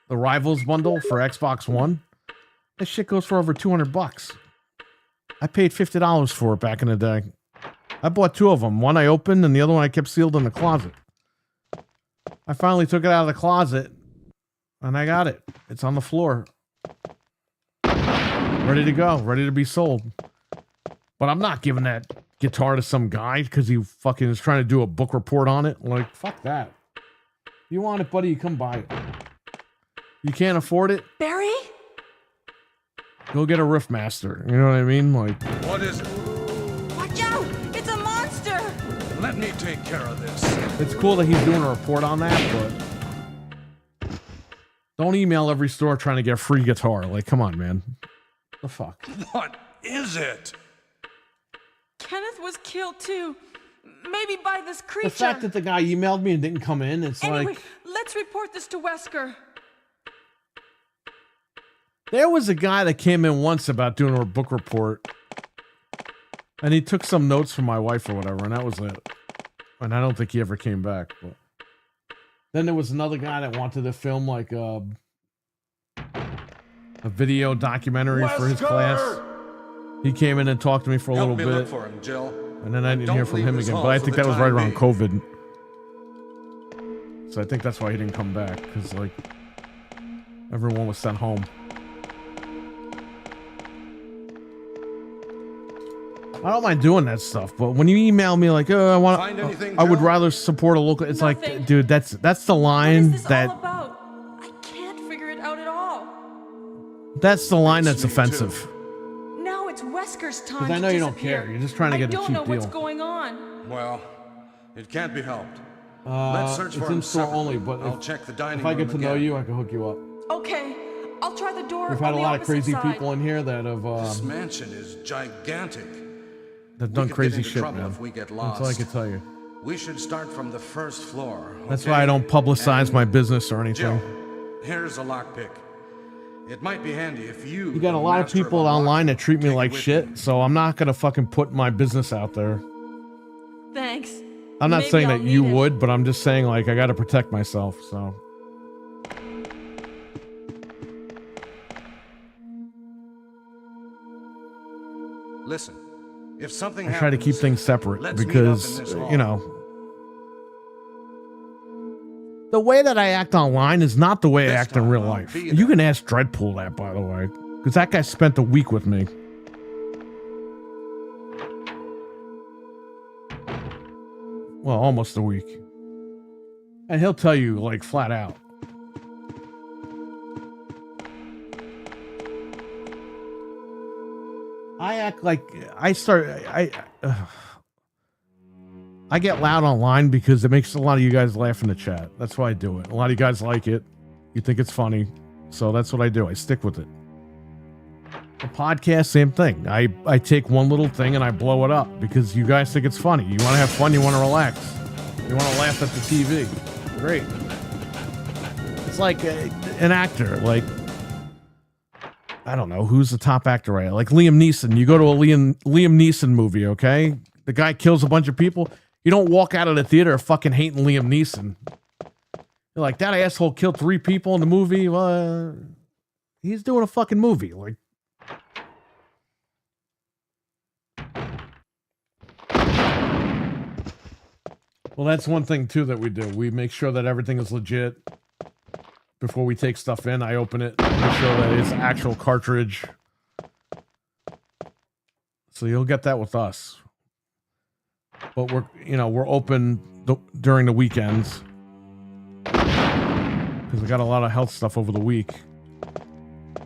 The Rivals bundle for Xbox One. This shit goes for over $200. I paid $50 for it back in the day. I bought two of them. One I opened and the other one I kept sealed in the closet. I finally took it out of the closet and I got it. It's on the floor. Ready to go. Ready to be sold. But I'm not giving that guitar to some guy because he fucking is trying to do a book report on it. Like, fuck that. You want it, buddy, you come buy it. You can't afford it? Barry? Go get a Riffmaster. You know what I mean? Like, what is it? Watch out! It's a monster! Let me take care of this. It's cool that he's doing a report on that, but don't email every store trying to get a free guitar. Like, come on, man. The fuck? What is it? Kenneth was killed too. Maybe by this creature. The fact that the guy emailed me and didn't come in, it's anyway, like... let's report this to Wesker. There was a guy that came in once about doing a book report. And he took some notes from my wife or whatever, and that was it. And I don't think he ever came back. But then there was another guy that wanted to film like a video documentary for his class. He came in and talked to me for a little bit. Look for him, Jill. And then I didn't hear from him again. But I think that was right around COVID. So I think that's why he didn't come back, because like everyone was sent home. I don't mind doing that stuff, but when you email me like, "Oh, Find anything, I would Joe? rather support a local," it's Nothing. like, dude, that's the What is line this that all about? I can't figure it out at all. that's the line that's Me too. offensive. Now it's Wesker's time. Because I to know you don't disappear. care. You're just trying to get a I don't cheap know what's deal. going on. Well, it can't be helped. Let's search It's for him in store separately. only, but I'll check the dining if I room get to know again. you, I can hook you up. Okay, I'll try the door. We've had on a the lot of opposite crazy side. people in here that have This mansion is gigantic. that done could get crazy into shit, trouble man. if we get That's all I lost. can tell you. We should start from the first floor. That's okay? why I don't publicize And my business or anything. Joe, here's a lockpick. It might be handy if you. You got a lot of master people unlock, online that treat me take it like with shit, you. so I'm not gonna fucking put my business out there. Thanks. I'm not Maybe saying I'll that you need it. would, but I'm just saying like I gotta protect myself, so. Listen, if something I happens, try to keep things separate let's meet up because, in this hall. you know, the way that I act online is not the way I This act in time real I'll life. be You there. can ask Dreadpool that, by the way, because that guy spent a week with me. Well, almost a week. And he'll tell you, like, flat out. I act like I get loud online because it makes a lot of you guys laugh in the chat. That's why I do it. A lot of you guys like it. You think it's funny. So that's what I do. I stick with it. The podcast, same thing. I take one little thing and I blow it up because you guys think it's funny. You want to have fun. You want to relax. You want to laugh at the TV. Great. It's like an actor. Like, I don't know. Who's the top actor right now? Like Liam Neeson. You go to a Liam Neeson movie, okay? The guy kills a bunch of people. You don't walk out of the theater fucking hating Liam Neeson. You're like, that asshole killed 3 people in the movie. Well, he's doing a fucking movie. Like, well, that's one thing too that we do. We make sure that everything is legit. Before we take stuff in, I open it, make sure that it's actual cartridge. So you'll get that with us. But we're open during the weekends. Because we got a lot of health stuff over the week.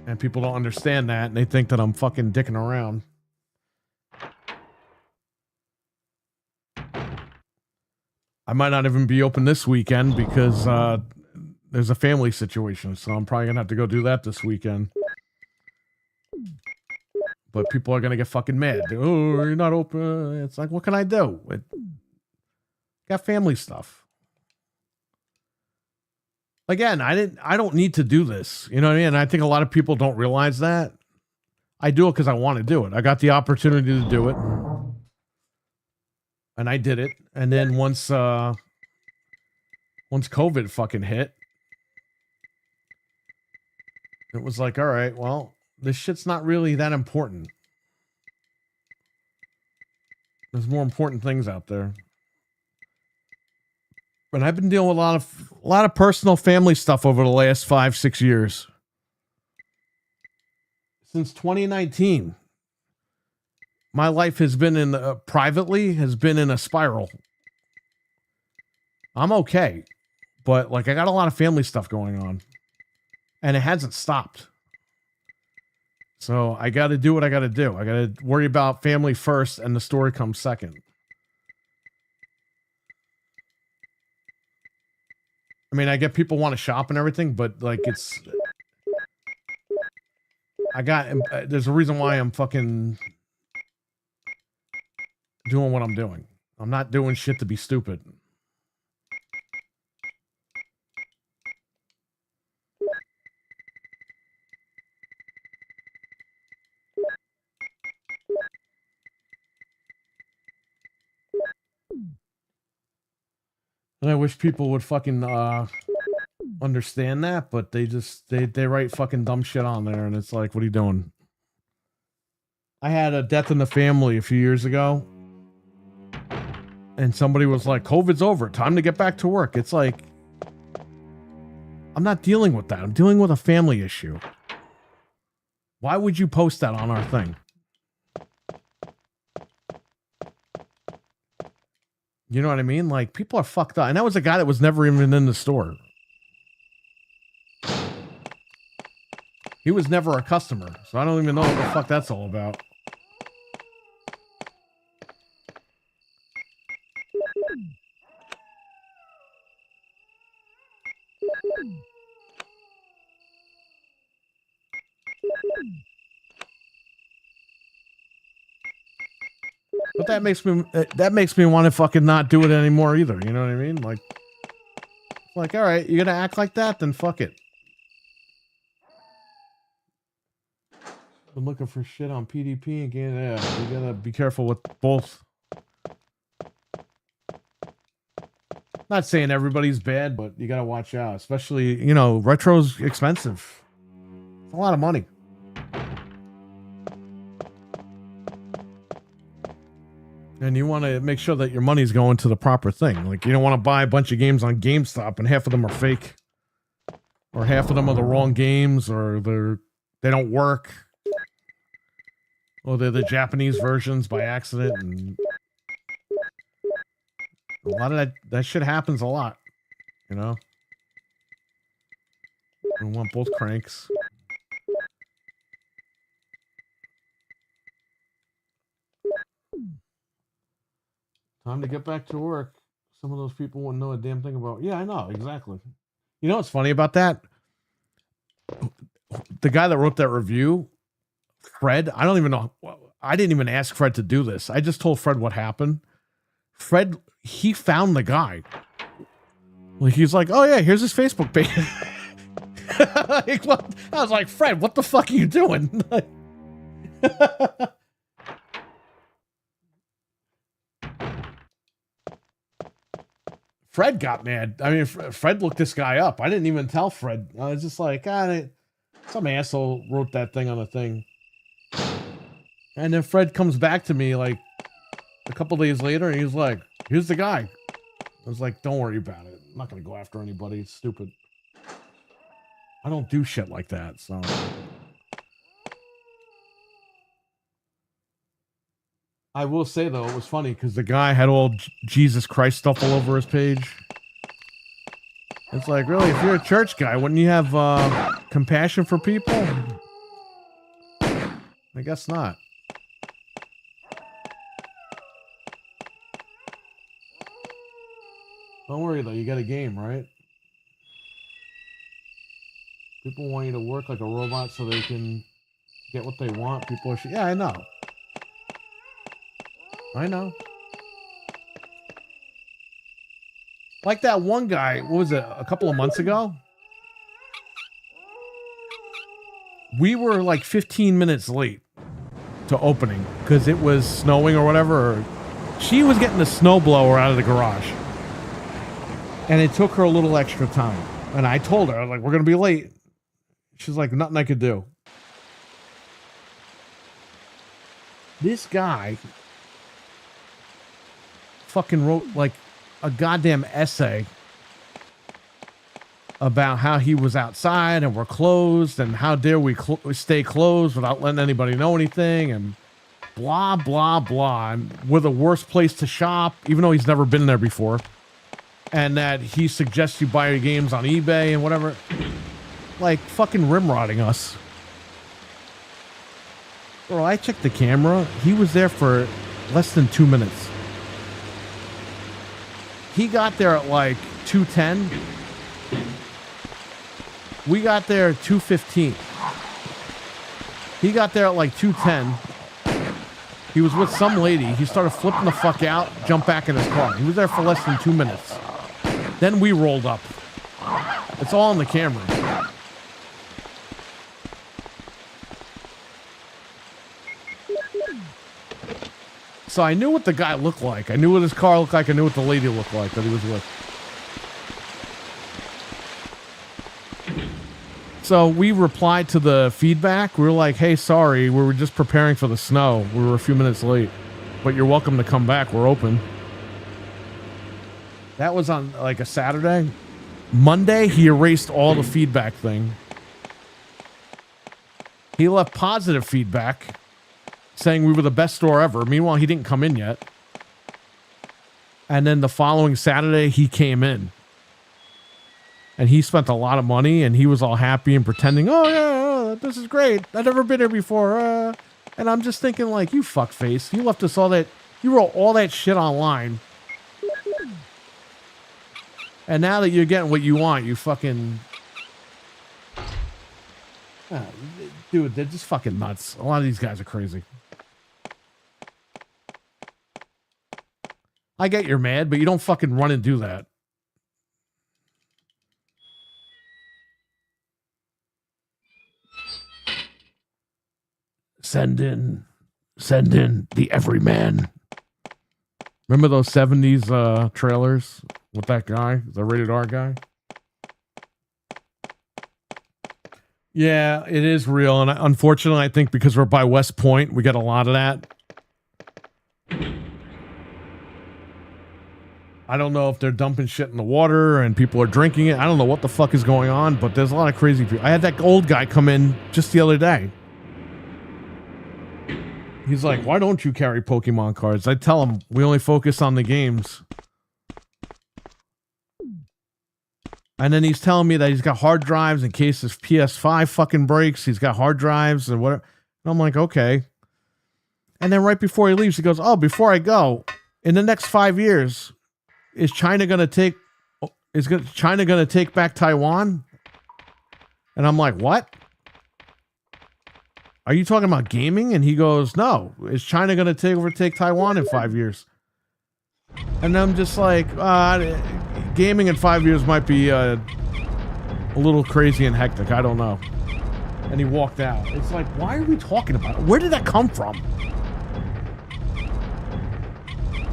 And people don't understand that, and they think that I'm fucking dicking around. I might not even be open this weekend because there's a family situation, so I'm probably gonna have to go do that this weekend. But people are gonna get fucking mad. Oh, you're not open. It's like, what can I do? Got family stuff. Again, I don't need to do this. You know what I mean? And I think a lot of people don't realize that. I do it because I want to do it. I got the opportunity to do it. And I did it. And then once COVID fucking hit, it was like, all right, well, this shit's not really that important. There's more important things out there. And I've been dealing with a lot of personal family stuff over the last 5-6 years. Since 2019. My life has been privately has been in a spiral. I'm okay, but like I got a lot of family stuff going on, and it hasn't stopped. So I got to do what I got to do. I got to worry about family first, and the story comes second. I mean, I get people want to shop and everything, but like there's a reason why I'm fucking doing what I'm doing. I'm not doing shit to be stupid. And I wish people would fucking understand that, but they write fucking dumb shit on there, and it's like, what are you doing? I had a death in the family a few years ago, and somebody was like, COVID's over, time to get back to work. It's like, I'm not dealing with that. I'm dealing with a family issue. Why would you post that on our thing? You know what I mean? Like, people are fucked up. And that was a guy that was never even in the store. He was never a customer. So I don't even know what the fuck that's all about. But that makes me want to fucking not do it anymore either. You know what I mean? Like, all right, you're gonna act like that, then fuck it. Been looking for shit on PDP again. Yeah, you gotta be careful with both. Not saying everybody's bad, but you gotta watch out. Especially, you know, retro's expensive. It's a lot of money. And you want to make sure that your money's going to the proper thing. Like, you don't want to buy a bunch of games on GameStop and half of them are fake. Or half of them are the wrong games, or they don't work. Or they're the Japanese versions by accident. And a lot of that shit happens a lot. You know? We want both cranks. Time to get back to work. Some of those people wouldn't know a damn thing about. Yeah, I know, exactly. You know what's funny about that? The guy that wrote that review, Fred, I don't even know. I didn't even ask Fred to do this. I just told Fred what happened. Fred, he found the guy. Like, he's like, oh yeah, here's his Facebook page. I was like, Fred, what the fuck are you doing? Fred got mad. I mean, Fred looked this guy up. I didn't even tell Fred. I was just like, some asshole wrote that thing on the thing. And then Fred comes back to me like a couple days later, and he's like, here's the guy. I was like, don't worry about it. I'm not going to go after anybody. It's stupid. I don't do shit like that, so... I will say, though, it was funny because the guy had all Jesus Christ stuff all over his page. It's like, really, if you're a church guy, wouldn't you have compassion for people? I guess not. Don't worry, though. You got a game, right? People want you to work like a robot so they can get what they want. People are... Yeah, I know. I know. Like that one guy, what was it, a couple of months ago? We were like 15 minutes late to opening because it was snowing or whatever. She was getting the snowblower out of the garage. And it took her a little extra time. And I told her, I was like, we're going to be late. She's like, nothing I could do. This guy... fucking wrote like a goddamn essay about how he was outside and we're closed and how dare we stay closed without letting anybody know anything and blah blah blah, and we're the worst place to shop even though he's never been there before, and that he suggests you buy your games on eBay and whatever, like fucking rimrodding us. Bro, I checked the camera. He was there for less than 2 minutes. He got there at like 2:10. We got there at 2:15. He got there at like 2:10. He was with some lady. He started flipping the fuck out, jumped back in his car. He was there for less than 2 minutes. Then we rolled up. It's all on the camera. So I knew what the guy looked like. I knew what his car looked like. I knew what the lady looked like that he was with. So we replied to the feedback. We were like, hey, sorry, we were just preparing for the snow. We were a few minutes late, but you're welcome to come back. We're open. That was on like a Saturday. Monday, he erased all the feedback thing. He left positive feedback saying we were the best store ever. Meanwhile, he didn't come in yet. And then the following Saturday, he came in. And he spent a lot of money, and he was all happy and pretending, oh, yeah, this is great. I've never been here before. And I'm just thinking, like, you fuckface. You left us all that. You wrote all that shit online. And now that you're getting what you want, you fucking... dude, they're just fucking nuts. A lot of these guys are crazy. I get you're mad, but you don't fucking run and do that. Send in the everyman. Remember those 70s trailers with that guy, the rated R guy? Yeah, it is real. And unfortunately, I think because we're by West Point, we get a lot of that. I don't know if they're dumping shit in the water and people are drinking it. I don't know what the fuck is going on, but there's a lot of crazy people. I had that old guy come in just the other day. He's like, why don't you carry Pokemon cards? I tell him, we only focus on the games. And then he's telling me that he's got hard drives in case his PS5 fucking breaks. He's got hard drives and whatever. And I'm like, okay. And then right before he leaves, he goes, oh, before I go, in the next 5 years, is China going to take back Taiwan? And I'm like, what? Are you talking about gaming? And he goes, no. Is China going to overtake Taiwan in 5 years? And I'm just like, gaming in 5 years might be a little crazy and hectic. I don't know. And he walked out. It's like, why are we talking about it? Where did that come from?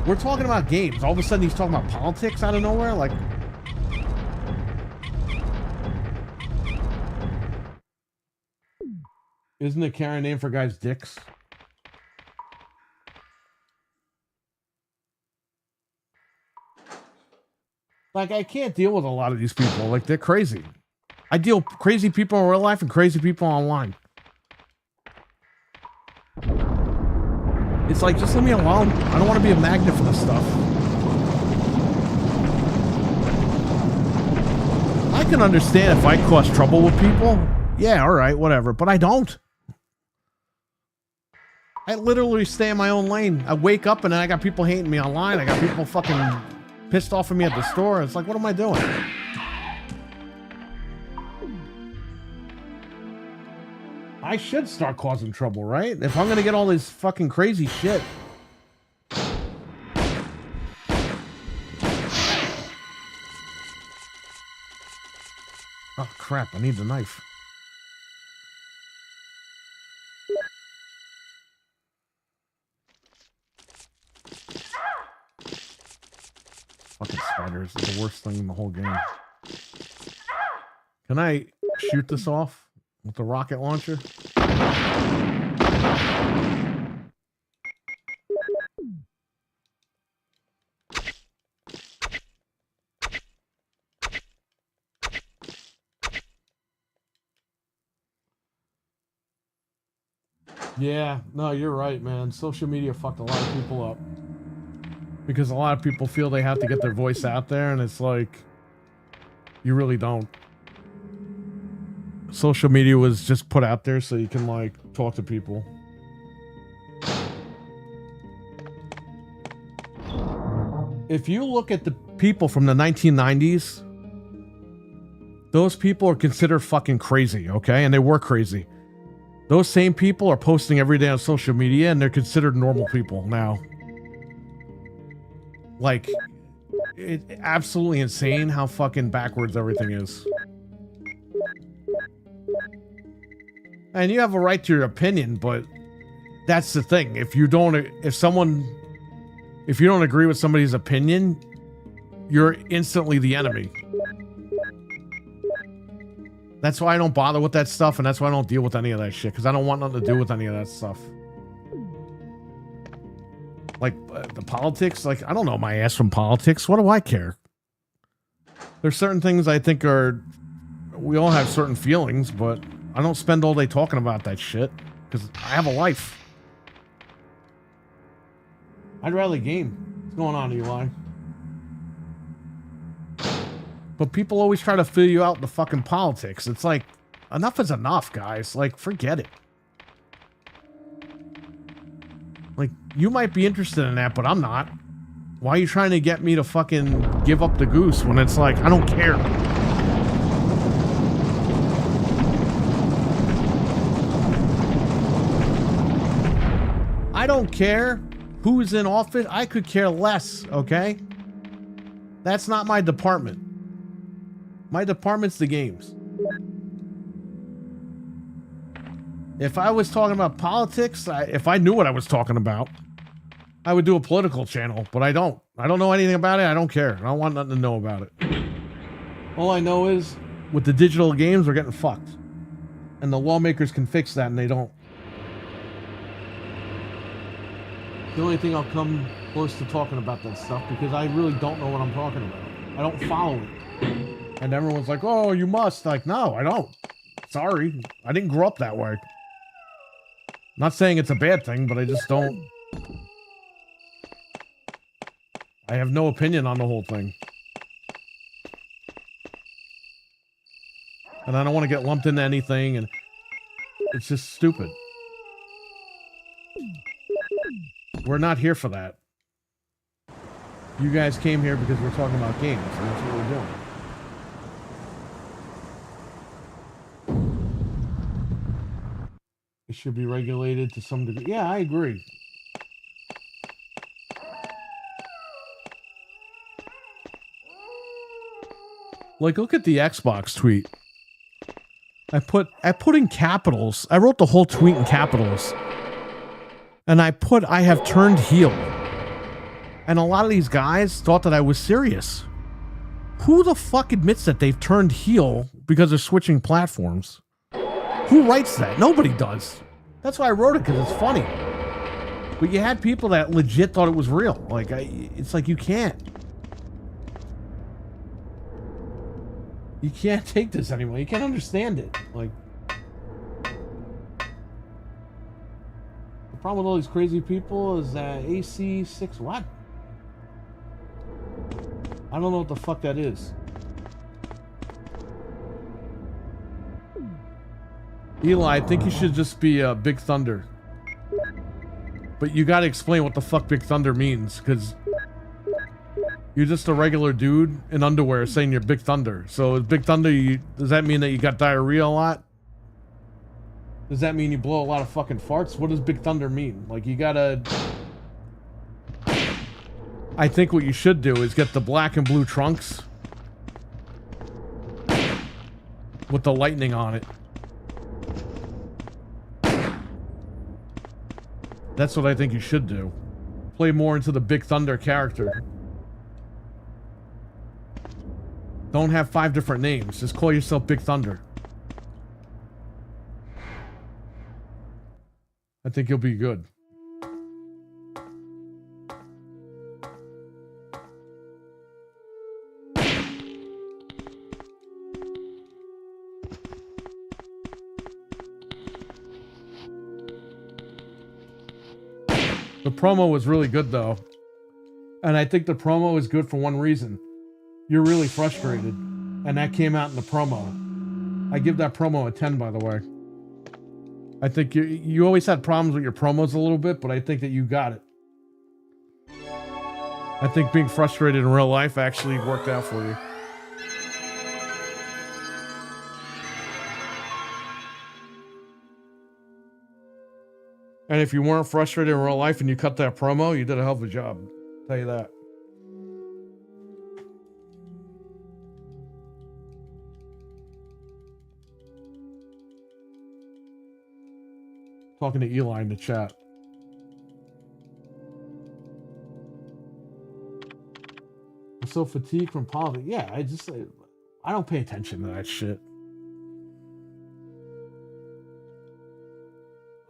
We're talking about games. All of a sudden he's talking about politics out of nowhere? Like... Isn't it Karen name for guys' dicks? Like, I can't deal with a lot of these people. Like, they're crazy. I deal with crazy people in real life and crazy people online. It's like, just leave me alone. I don't want to be a magnet for this stuff. I can understand if I cause trouble with people. Yeah, all right, whatever. But I don't. I literally stay in my own lane. I wake up and then I got people hating me online. I got people fucking pissed off at me at the store. It's like, what am I doing? I should start causing trouble, right? If I'm gonna get all this fucking crazy shit. Oh crap, I need the knife. Fucking spiders are the worst thing in the whole game. Can I shoot this off with the rocket launcher? Yeah, no, you're right, man. Social media fucked a lot of people up. Because a lot of people feel they have to get their voice out there, and it's like, you really don't. Social media was just put out there so you can, like, talk to people. If you look at the people from the 1990s, those people are considered fucking crazy, okay? And they were crazy. Those same people are posting every day on social media, and they're considered normal people now. Like, it's absolutely insane how fucking backwards everything is. And you have a right to your opinion, but that's the thing. If you don't agree with somebody's opinion, you're instantly the enemy. That's why I don't bother with that stuff, and that's why I don't deal with any of that shit, because I don't want nothing to do with any of that stuff. Like, the politics, like, I don't know my ass from politics. What do I care? There's certain things I think are, we all have certain feelings, but I don't spend all day talking about that shit because I have a life. I'd rather game. What's going on, Eli? But people always try to fill you out in the fucking politics. It's like, enough is enough, guys. Like, forget it. Like, you might be interested in that, but I'm not. Why are you trying to get me to fucking give up the goose when it's like, I don't care. I don't care who's in office. I could care less, okay? That's not my department. My department's the games. If I was talking about politics, if I knew what I was talking about, I would do a political channel, but I don't. I don't know anything about it. I don't care. I don't want nothing to know about it. All I know is with the digital games, we're getting fucked. And the lawmakers can fix that, and they don't. The only thing I'll come close to talking about that stuff because I really don't know what I'm talking about. I don't follow it. And everyone's like, oh, you must. Like, no, I don't. Sorry. I didn't grow up that way. Not saying it's a bad thing, but I just don't. I have no opinion on the whole thing. And I don't want to get lumped into anything, and it's just stupid. We're not here for that. You guys came here because we're talking about games, and that's what we're doing. It should be regulated to some degree. Yeah, I agree. Like, look at the Xbox tweet. I put in capitals. I wrote the whole tweet in capitals. And I have turned heel. And a lot of these guys thought that I was serious. Who the fuck admits that they've turned heel because they're switching platforms? Who writes that? Nobody does. That's why I wrote it, because it's funny. But you had people that legit thought it was real. Like, it's like you can't. You can't take this anymore. You can't understand it. Like, the problem with all these crazy people is that AC6 what? I don't know what the fuck that is. Eli, I think you should just be Big Thunder. But you gotta explain what the fuck Big Thunder means, because you're just a regular dude in underwear saying you're Big Thunder. So is Big Thunder, does that mean that you got diarrhea a lot? Does that mean you blow a lot of fucking farts? What does Big Thunder mean? Like, you gotta... I think what you should do is get the black and blue trunks with the lightning on it. That's what I think you should do. Play more into the Big Thunder character. Don't have 5 different names. Just call yourself Big Thunder. I think you'll be good. The promo was really good, though. And I think the promo is good for one reason. You're really frustrated. And that came out in the promo. I give that promo a 10, by the way. I think you always had problems with your promos a little bit, but I think that you got it. I think being frustrated in real life actually worked out for you. And if you weren't frustrated in real life and you cut that promo, you did a hell of a job. I'll tell you that. Talking to Eli in the chat. I'm so fatigued from politics. Yeah, I don't pay attention to that shit.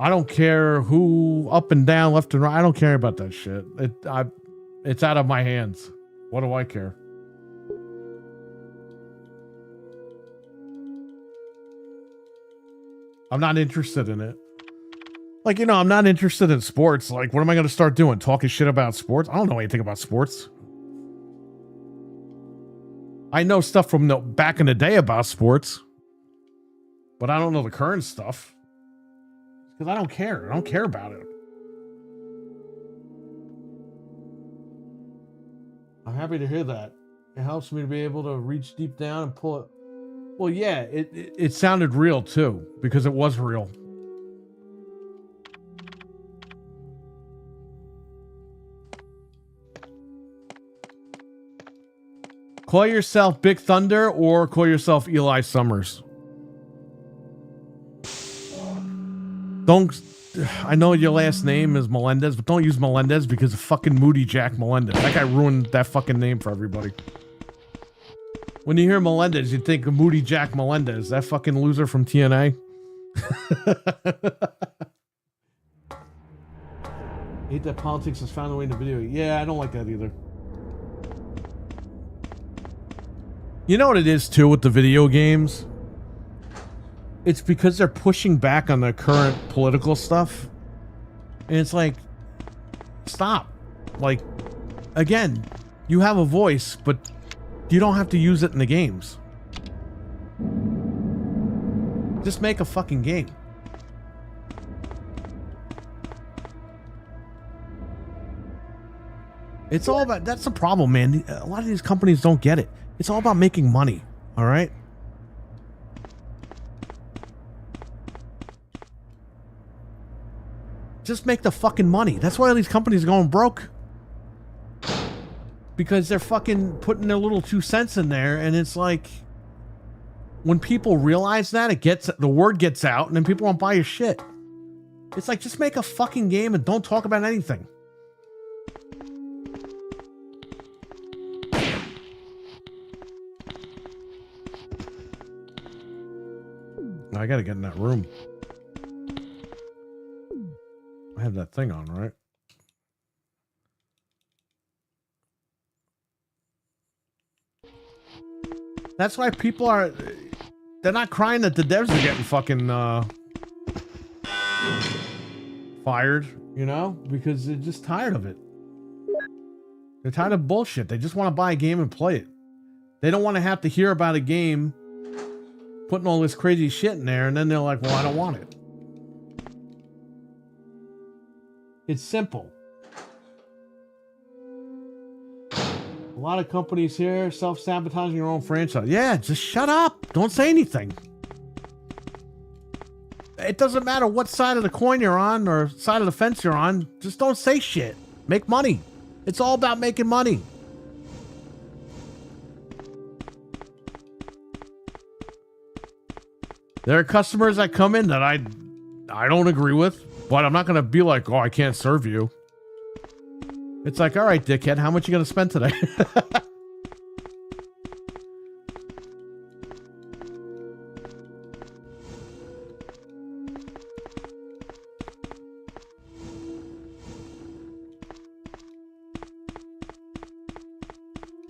I don't care who up and down, left and right. I don't care about that shit. It's out of my hands. What do I care? I'm not interested in it. Like, you know, I'm not interested in sports. Like, what am I going to start doing? Talking shit about sports? I don't know anything about sports. I know stuff from back in the day about sports, but I don't know the current stuff because I don't care. I don't care about it. I'm happy to hear that. It helps me to be able to reach deep down and pull it. Well, yeah, it sounded real too, because it was real. Call yourself Big Thunder or call yourself Eli Summers. Don't. I know your last name is Melendez, but don't use Melendez because of fucking Moody Jack Melendez. That guy ruined that fucking name for everybody. When you hear Melendez, you think of Moody Jack Melendez, that fucking loser from TNA. Hate that politics has found a way in the video. Yeah, I don't like that either. You know what it is too with the video games? It's because they're pushing back on the current political stuff. And it's like, stop. Like, again, you have a voice, but you don't have to use it in the games. Just make a fucking game. It's all about, that's the problem, man. A lot of these companies don't get it. It's all about making money, all right? Just make the fucking money. That's why all these companies are going broke. Because they're fucking putting their little 2 cents in there, and it's like, when people realize that, the word gets out, and then people won't buy your shit. It's like, just make a fucking game and don't talk about anything. I gotta get in that room. I have that thing on, right? That's why people are... They're not crying that the devs are getting fucking fired, you know? Because they're just tired of it. They're tired of bullshit. They just want to buy a game and play it. They don't want to have to hear about a game putting all this crazy shit in there, and then they're like, well, I don't want it. It's simple. A lot of companies here self-sabotaging your own franchise. Yeah, just shut up. Don't say anything. It doesn't matter what side of the coin you're on or side of the fence you're on. Just don't say shit. Make money. It's all about making money. There are customers that come in that I don't agree with, but I'm not going to be like, oh, I can't serve you. It's like, all right, dickhead, how much you going to spend today?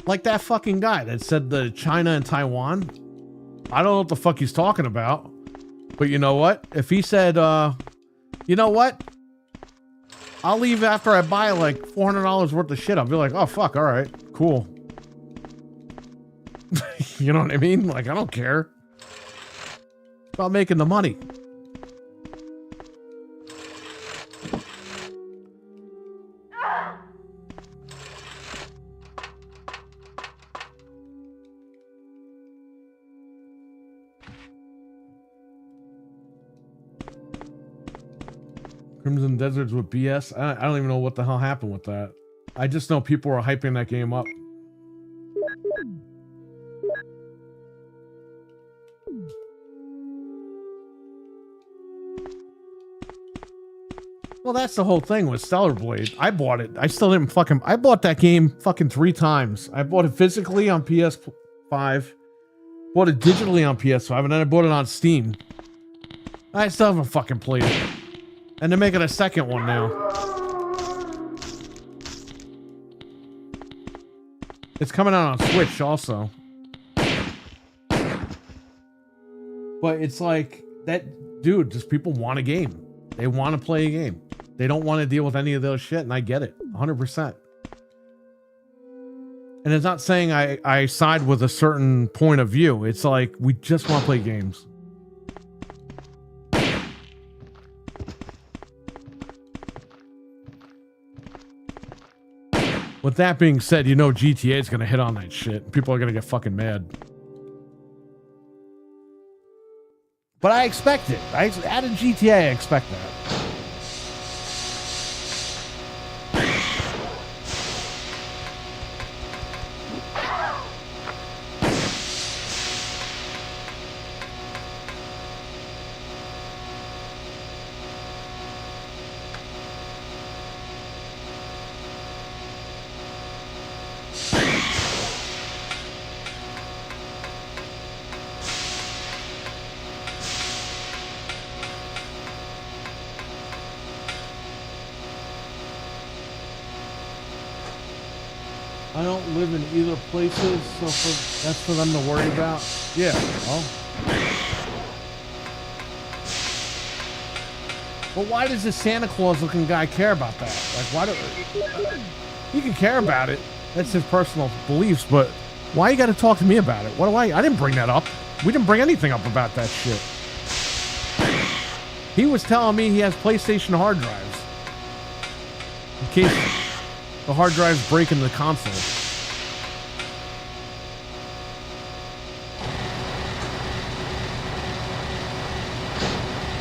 Like that fucking guy that said the China and Taiwan. I don't know what the fuck he's talking about. But you know what? If he said, you know what? I'll leave after I buy like $400 worth of shit. I'll be like, oh, fuck. All right, cool. You know what I mean? Like, I don't care. It's about making the money. Crimson Deserts with BS. I don't even know what the hell happened with that. I just know people were hyping that game up. Well, that's the whole thing with Stellar Blade. I bought it. I still didn't fucking... I bought that game fucking 3 times. I bought it physically on PS5. Bought it digitally on PS5. And then I bought it on Steam. I still haven't fucking played it. And they're making a second one now. It's coming out on Switch also. But it's like that dude, just people want a game. They want to play a game. They don't want to deal with any of those shit, and I get it 100%. And it's not saying I side with a certain point of view. It's like we just want to play games. With that being said, you know GTA is going to hit on that shit. People are going to get fucking mad. But I expect it. Out of GTA, I expect that. I don't live in either places, so that's for them to worry about. Yeah, well. But why does this Santa Claus looking guy care about that? Like, why do... He can care about it. That's his personal beliefs, but why you gotta talk to me about it? What do I didn't bring that up. We didn't bring anything up about that shit. He was telling me he has PlayStation hard drives. In case the hard drives break in the console.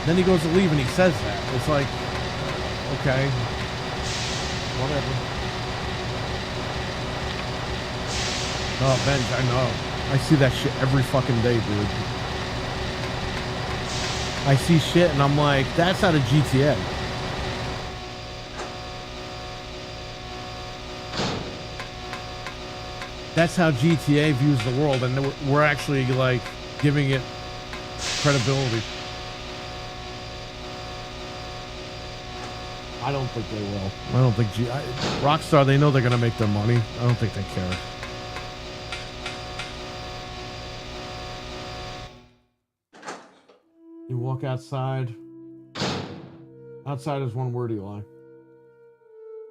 Then he goes to leave and he says that. It's like, okay, whatever. Oh, Ben, I know. I see that shit every fucking day, dude. I see shit and I'm like, that's out of GTA. That's how GTA views the world, and we're actually like giving it credibility. I don't think they will. I don't think Rockstar, they know they're gonna make their money. I don't think they care. You walk outside. Outside is one word, Eli.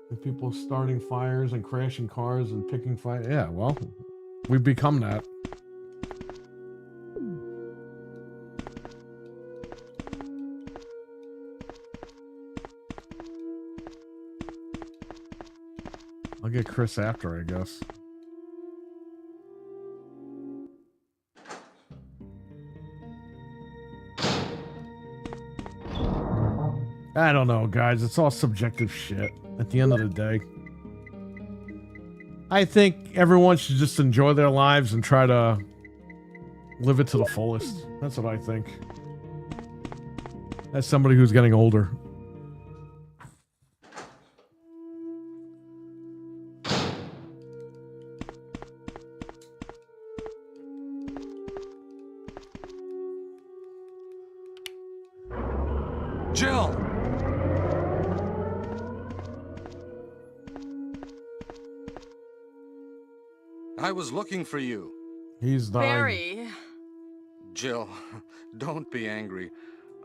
And people starting fires and crashing cars and picking fire. Yeah, well, we've become that. I'll get Chris after, I guess. I don't know, guys. It's all subjective shit at the end of the day. I think everyone should just enjoy their lives and try to live it to the fullest. That's what I think. As somebody who's getting older. Jill! I was looking for you. He's dying. Barry. Jill, don't be angry.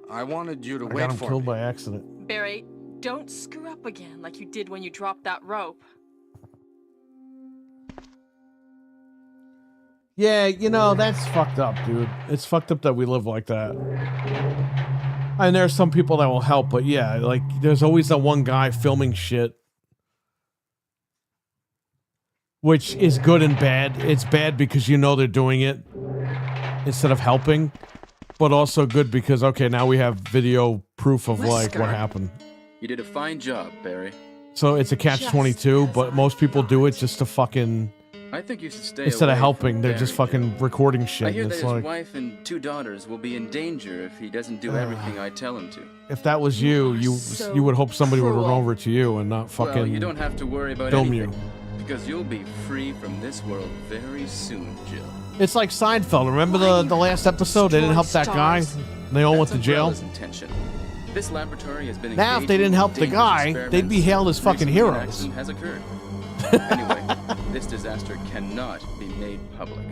I wanted you to I wait got him for killed me. by accident. Barry, don't screw up again like you did when you dropped that rope. Yeah, you know, that's fucked up, dude. It's fucked up that we live like that. And there's some people that will help, but yeah, like, there's always that one guy filming shit. Which is good and bad. It's bad because you know they're doing it instead of helping. But also good because, okay, now we have video proof of, like, what happened. You did a fine job, Barry. So it's a catch-22, but most people do it just to fucking... I think you should stay Instead of away helping, from they're Barry, just fucking Jill. recording shit. I hear that It's his like, wife and 2 daughters will be in danger if he doesn't do everything I tell him to. if that was you, you would hope somebody would run over to you and not fucking Well, you don't have to worry about film anything, you. because you'll be free from this world very soon, Jill. It's like Seinfeld. Remember the last episode? They didn't help that guy. They all went to That's jail. Umbrella's intention. This laboratory has been Now, if they engaging didn't help in the dangerous guy, they'd be experiments. hailed as fucking Recently, an heroes. accident has occurred. Anyway, this disaster cannot be made public.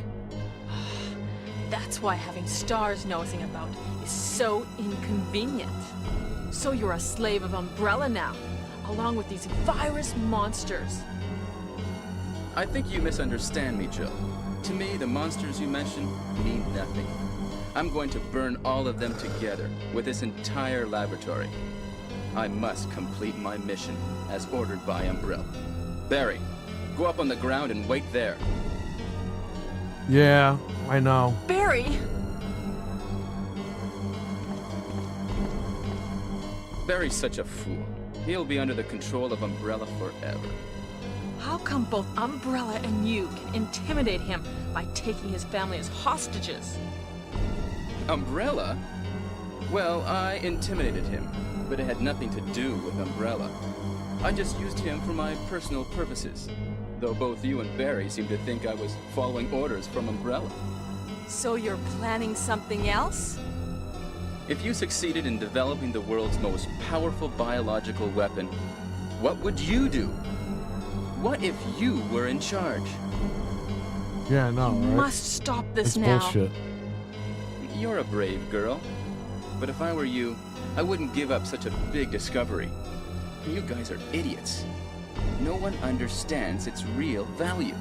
That's why having stars nosing about is so inconvenient. So you're a slave of Umbrella now, along with these virus monsters. I think you misunderstand me, Jill. To me, the monsters you mentioned mean nothing. I'm going to burn all of them together with this entire laboratory. I must complete my mission as ordered by Umbrella. Barry, go up on the ground and wait there. Yeah, I know. Barry! Barry's such a fool. He'll be under the control of Umbrella forever. How come both Umbrella and you can intimidate him by taking his family as hostages? Umbrella? Well, I intimidated him, but it had nothing to do with Umbrella. I just used him for my personal purposes, though both you and Barry seem to think I was following orders from Umbrella. So you're planning something else? If you succeeded in developing the world's most powerful biological weapon, what would you do? What if you were in charge? Yeah, I know, You right? must stop this It's now. bullshit. You're a brave girl. But if I were you, I wouldn't give up such a big discovery. You guys are idiots. No one understands its real value.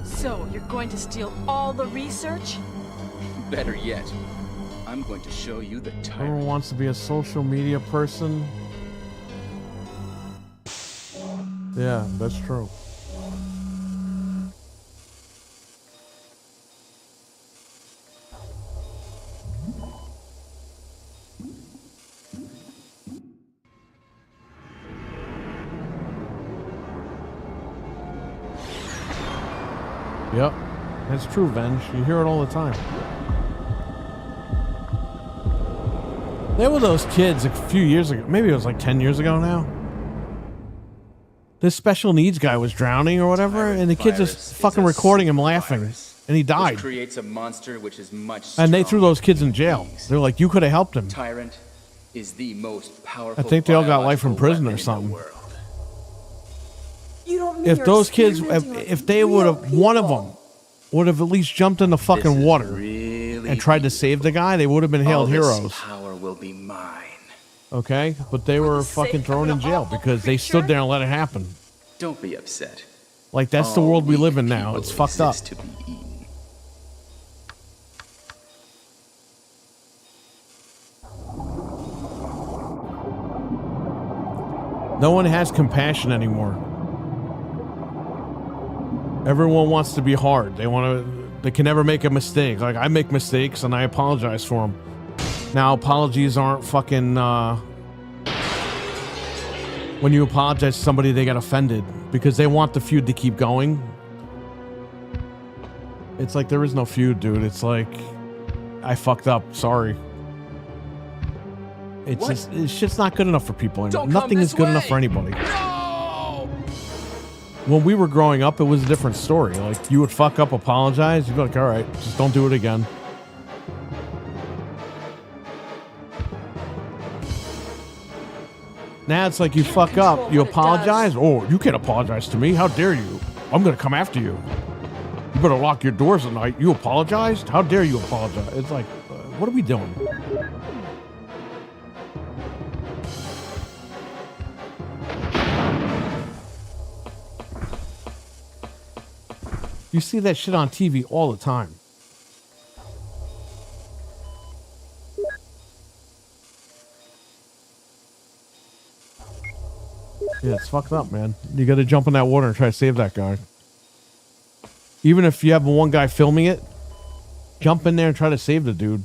So you're going to steal all the research? Better yet, I'm going to show you the Everyone tyrant. wants to be a social media person. Yeah, that's true. Yep, that's true, Venge. You hear it all the time. There were those kids a few years ago. Maybe it was like 10 years ago now. This special needs guy was drowning or whatever, and the kids Virus just is fucking a recording him super laughing, virus, and he which died. creates a monster which is much And they threw stronger. those kids in jail. They were like, you could have helped him. Tyrant is the most powerful. I think they all got life in biological prison or weapon in the something. world. You don't mean If you're those kids, experimenting on if they would real have, one of people? them would have at least jumped in the This fucking is water really and tried to save the guy, they would have been all hailed this heroes. power will be mine. Okay? But they were the sake fucking of thrown an in jail awful because they stood creature? there and let it happen. Don't be upset. Like, that's the All world we weak live in now. people It's fucked up. exist to be eaten. No one has compassion anymore. Everyone wants to be hard. They can never make a mistake. Like, I make mistakes and I apologize for them. Now, apologies aren't fucking, when you apologize to somebody, they get offended because they want the feud to keep going. It's like, there is no feud, dude. It's like, I fucked up. Sorry. It's What? just, this shit's not good enough for people anymore. Don't come Nothing is this good enough way. for anybody. No! When we were growing up, it was a different story. Like, you would fuck up, apologize, you'd be like, all right, just don't do it again. Now it's like you fuck up, you what it apologize. Oh, you can't apologize to me. How dare you? I'm gonna come after you. You better lock your doors at night. You apologized? How dare you apologize? It's like, what are we doing? You see that shit on TV all the time. Yeah, it's fucked up, man. You gotta jump in that water and try to save that guy. Even if you have one guy filming it, jump in there and try to save the dude.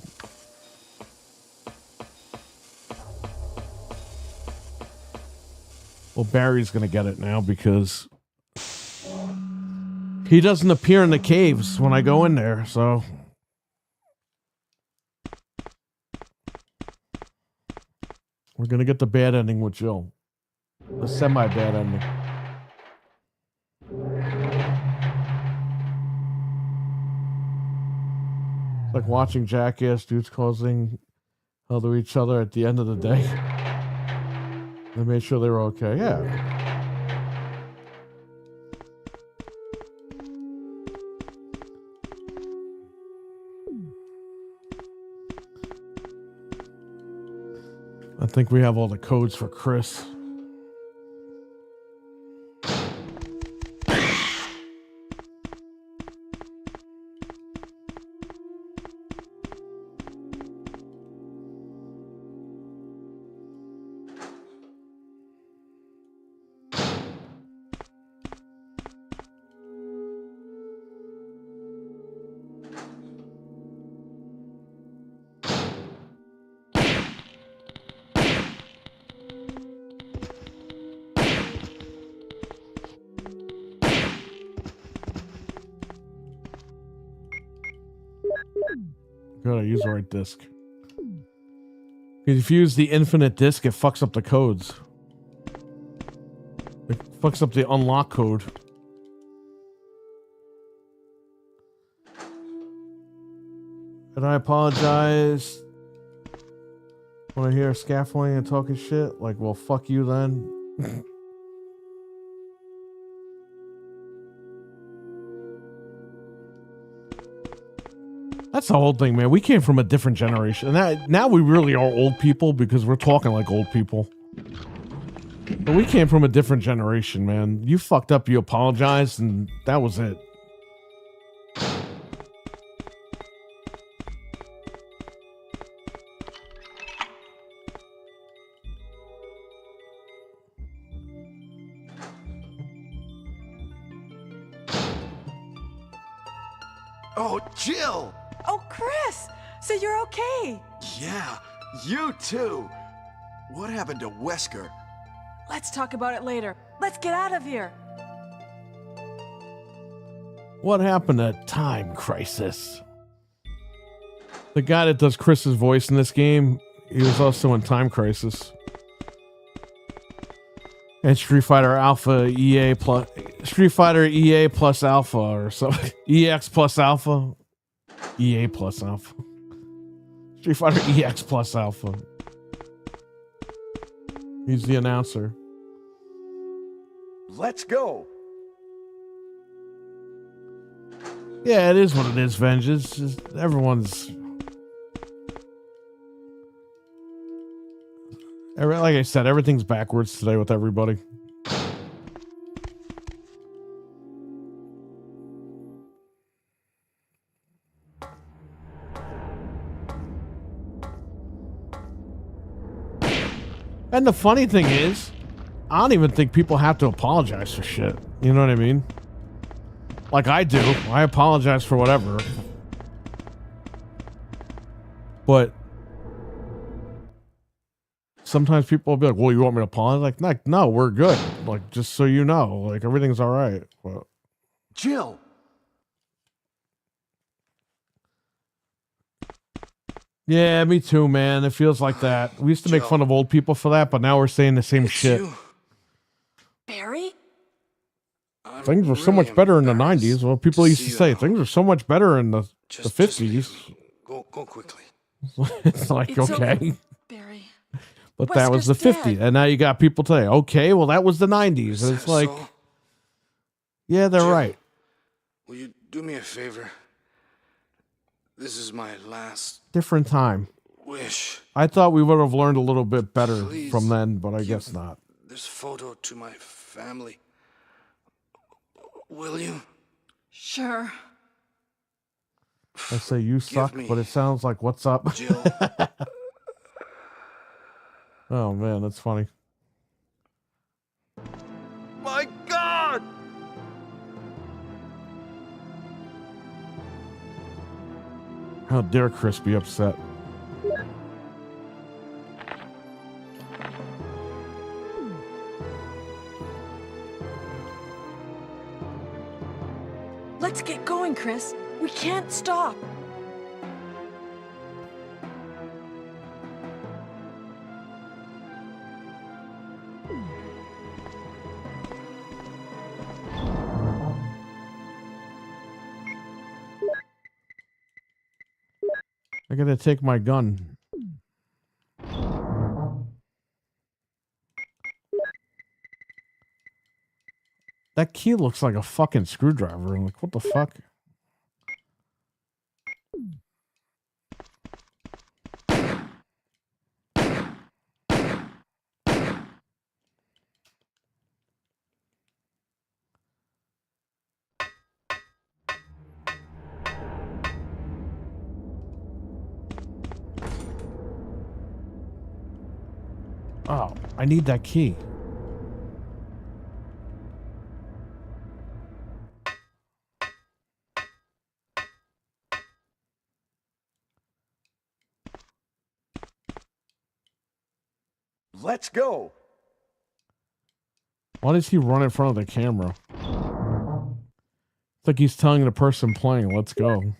Well, Barry's gonna get it now because he doesn't appear in the caves when I go in there, so. We're gonna get the bad ending with Jill. The semi-bad ending. It's like watching Jackass dudes causing hell to each other at the end of the day. They made sure they were okay. Yeah. I think we have all the codes for Chris. Gotta use the right disc. If you use the infinite disc, it fucks up the codes. It fucks up the unlock code. And I apologize when I hear scaffolding and talking shit. Like, well, fuck you then. That's the whole thing, man. We came from a different generation. And now we really are old people because we're talking like old people. But we came from a different generation, man. You fucked up, you apologized, and that was it. Oh, Jill! Oh, Chris! So you're okay? Yeah, you too. What happened to Wesker? Let's talk about it later. Let's get out of here. What happened to Time Crisis? The guy that does Chris's voice in this game, he was also in Time Crisis. And Street Fighter Alpha EA plus Street Fighter EA plus Alpha or something. EX plus Alpha. EA plus Alpha. Street Fighter EX plus Alpha. He's the announcer. Let's go. Yeah, it is what it is, Vengeance. Just everyone's... Like I said, everything's backwards today with everybody. And the funny thing is, I don't even think people have to apologize for shit. You know what I mean? Like I do. I apologize for whatever. But sometimes people will be like, well, you want me to apologize? Like, no, we're good. Like, just so you know, like everything's all right. But Jill! yeah, me too, man. It feels like that. We used to make fun of old people for that, but now we're saying the same shit. Barry? Things were so much better in the 90s. Well, people used to say things were so much better in the 50s. Go quickly. It's like, It's okay. Barry. But that was the Wesker's 50s. dead. And now you got people today. Okay, well, that was the 90s. And it's like, yeah, they're Jill, right. Will you do me a favor? This is my last Different time. wish. I thought we would have learned a little bit better Please from then, but I give guess not. This photo to my family. Will you? Sure. I say you suck, me, but it sounds like what's up. Jill. Oh man, that's funny. My God! How dare Chris be upset? Let's get going, Chris. We can't stop. I gotta take my gun. That key looks like a fucking screwdriver. I'm like, what the fuck? Oh, I need that key. Let's go. Why does he run in front of the camera? It's like he's telling the person playing, let's go.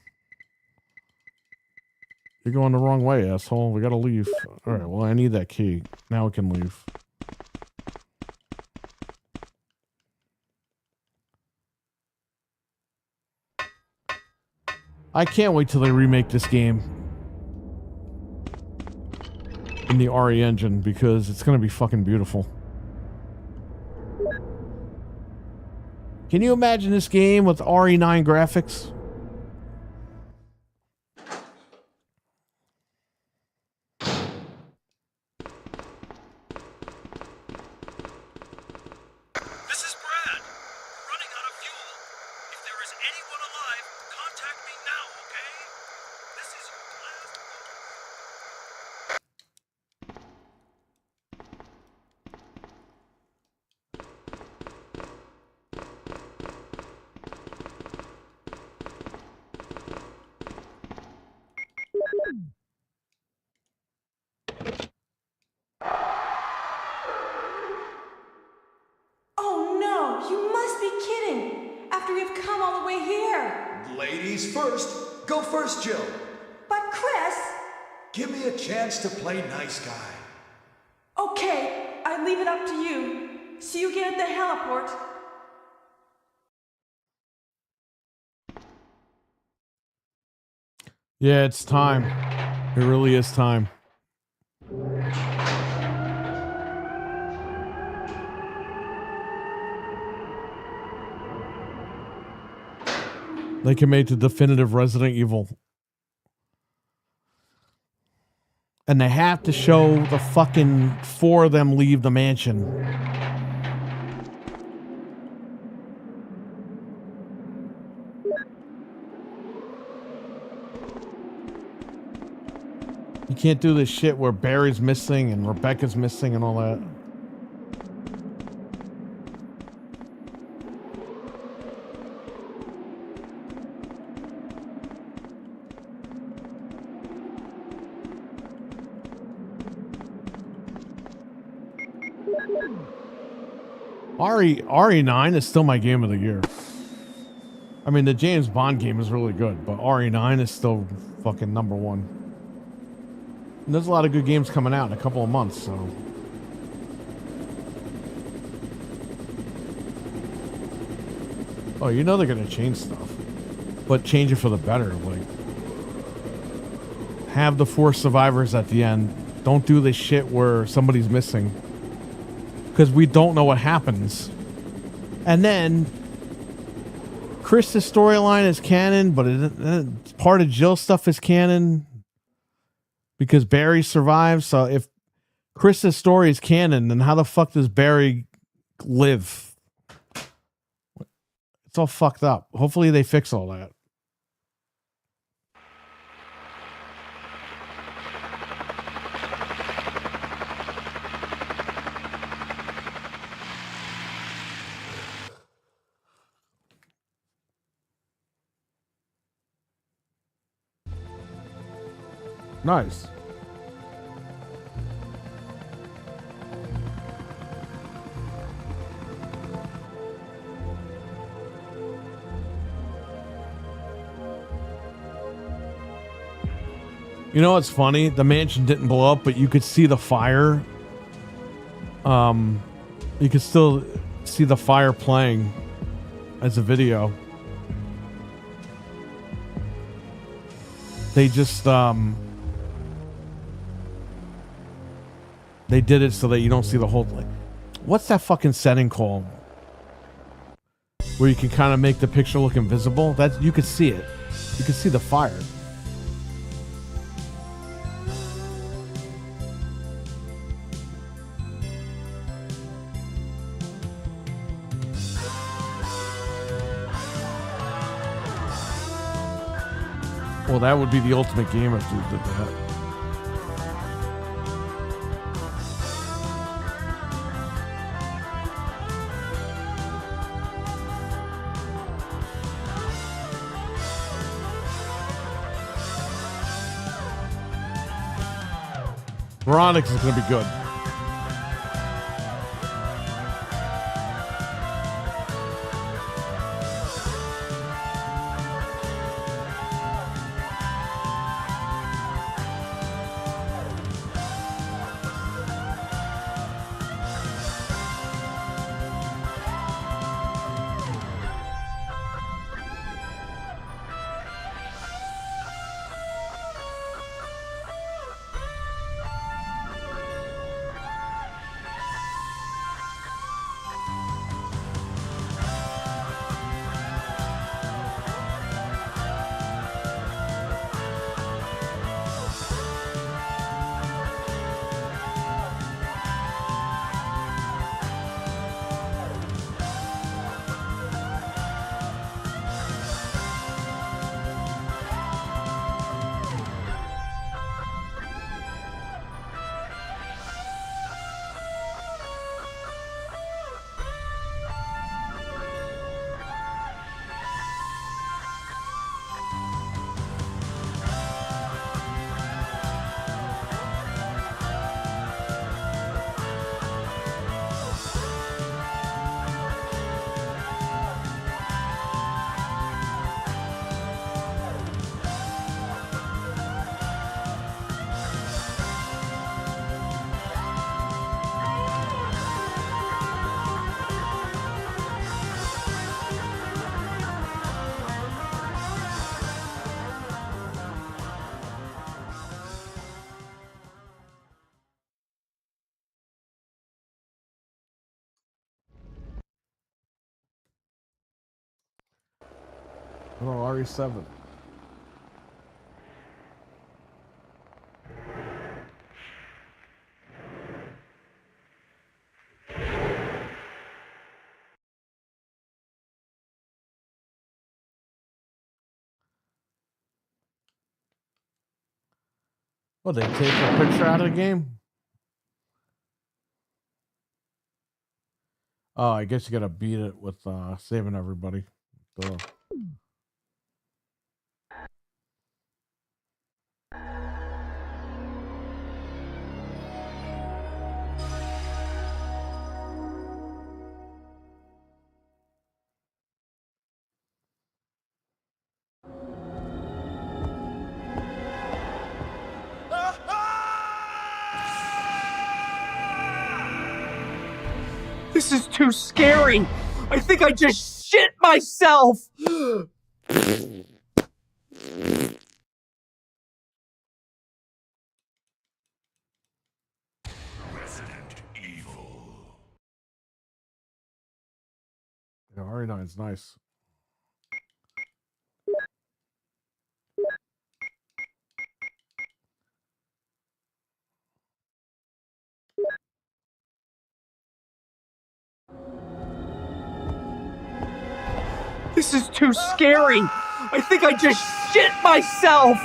You're going the wrong way, asshole. We gotta leave. Alright, well, I need that key. Now we can leave. I can't wait till they remake this game in the RE engine because it's gonna be fucking beautiful. Can you imagine this game with RE9 graphics? This is Brad. Running out of fuel. If there is anyone alive, contact me now, okay? This is your last. Oh no, you must be kidding! After we've come all the way here! Ladies first. Go first, Jill. But Chris! Give me a chance to play nice guy. Okay, I leave it up to you. See you again at the heliport. Yeah, it's time. It really is time. They can make the definitive Resident Evil. And they have to show the fucking 4 of them leave the mansion. You can't do this shit where Barry's missing and Rebecca's missing and all that. RE9 is still my game of the year. I mean, the James Bond game is really good, but RE9 is still fucking number one. And there's a lot of good games coming out in a couple of months, so. Oh, you know they're gonna change stuff, but change it for the better. Like, have the 4 survivors at the end. Don't do this shit where somebody's missing, because we don't know what happens. And then Chris's storyline is canon, but part of Jill's stuff is canon because Barry survives. So if Chris's story is canon, then how the fuck does Barry live? It's all fucked up. Hopefully they fix all that. Nice. You know what's funny? The mansion didn't blow up, but you could see the fire. You could still see the fire playing as a video. They just they did it so that you don't see the whole thing. What's that fucking setting called? Where you can kind of make the picture look invisible? That you could see it. You could see the fire. Well, that would be the ultimate game if you did that. Veronic's is gonna be good. Oh, RE7. Well, they take a picture out of the game? Oh, I guess you gotta beat it with saving everybody. Duh. This is too scary. I think I just shit myself. Yeah, RE9's nice. This is too scary. I think I just shit myself.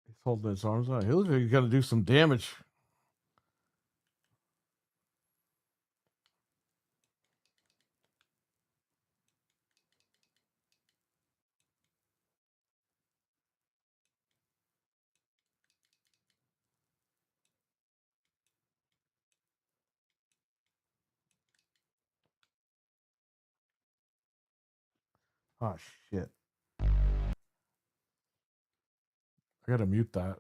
He's holding his arms out. He looks like he's gonna do some damage. Oh shit. I gotta mute that.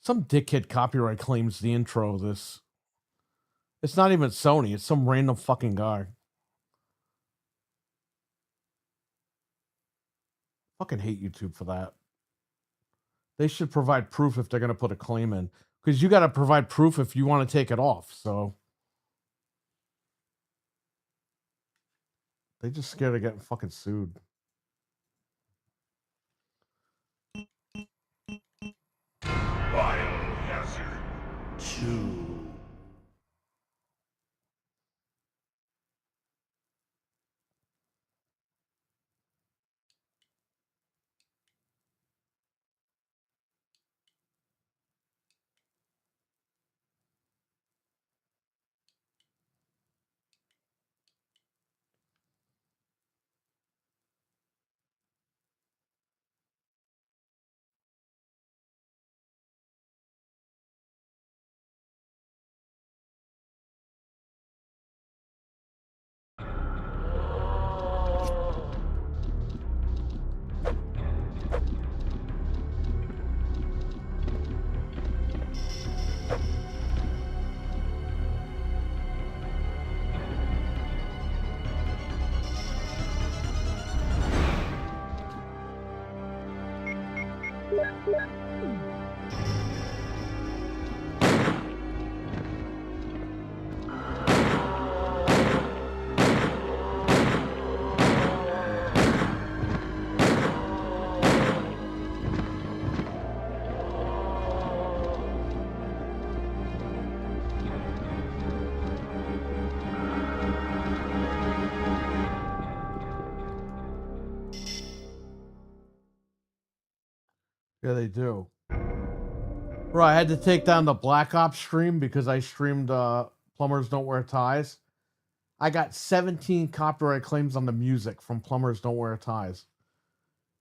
Some dickhead copyright claims the intro of this. It's not even Sony, it's some random fucking guy. Fucking hate YouTube for that. They should provide proof if they're gonna put a claim in. Because you gotta provide proof if you want to take it off. So they just scared of getting fucking sued. Bile has Yeah, they do. Bro, I had to take down the Black Ops stream because I streamed Plumbers Don't Wear Ties. I got 17 copyright claims on the music from Plumbers Don't Wear Ties.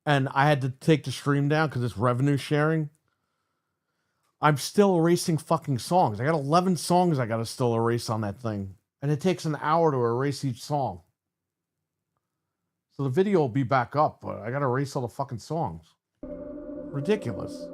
And I had to take the stream down because it's revenue sharing. I'm still erasing fucking songs. I got 11 songs I got to still erase on that thing. And it takes an hour to erase each song. So the video will be back up, but I got to erase all the fucking songs. Ridiculous.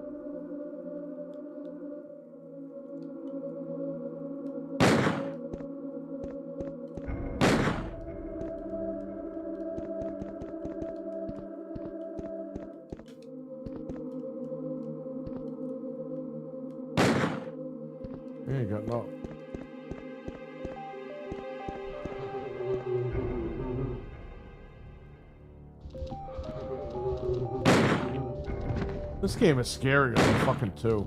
Yeah, you got no. This game is scarier than fucking 2.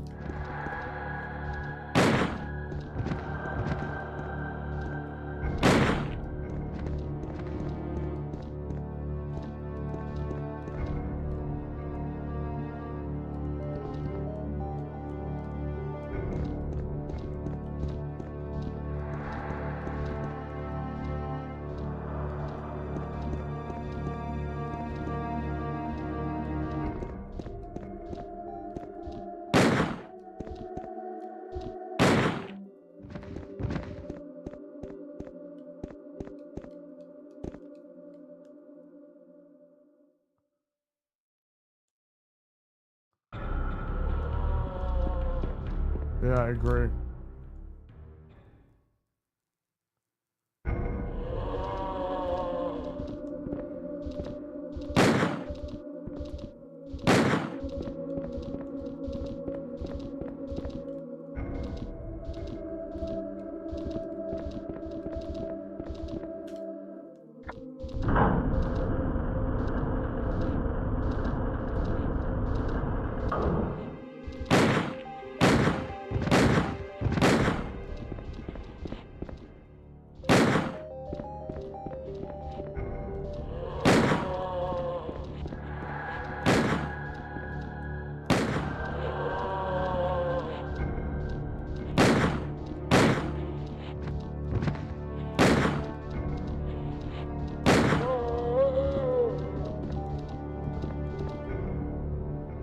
Yeah, I agree.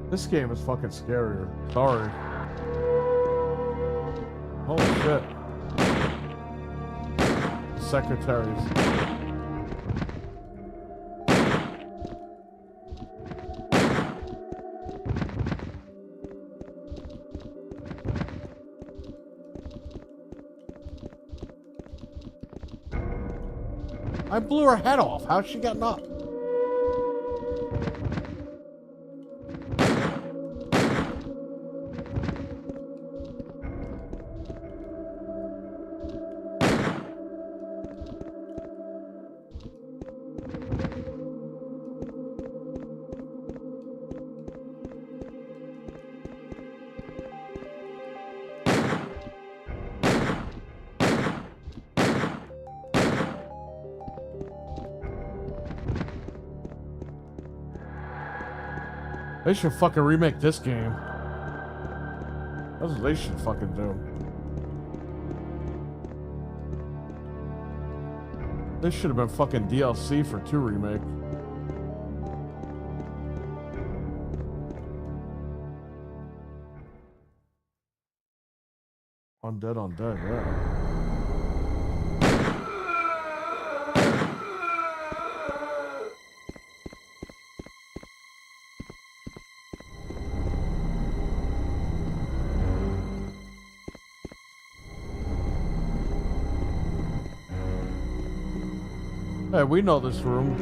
This game is fucking scarier. Sorry. Holy shit. The secretaries. I blew her head off. How's she getting up? They should fucking remake this game. That's what they should fucking do. This should have been fucking DLC for 2 remake. Undead, yeah. Hey, we know this room.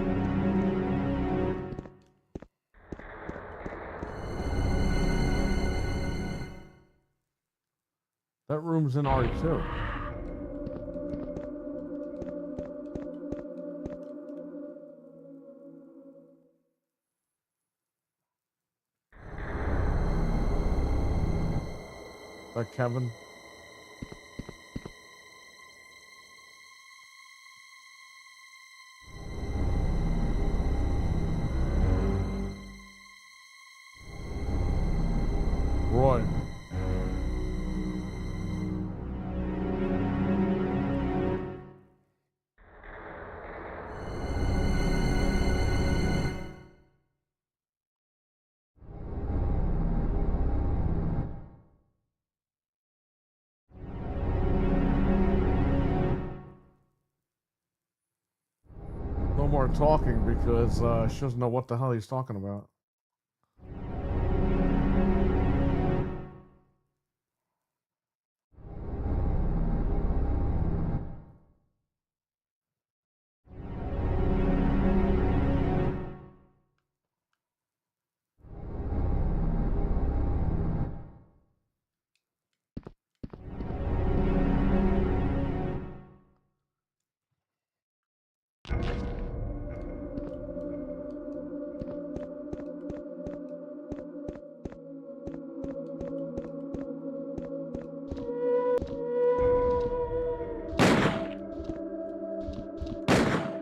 game's in RE2. That Kevin? Roy. No more talking because she doesn't know what the hell he's talking about.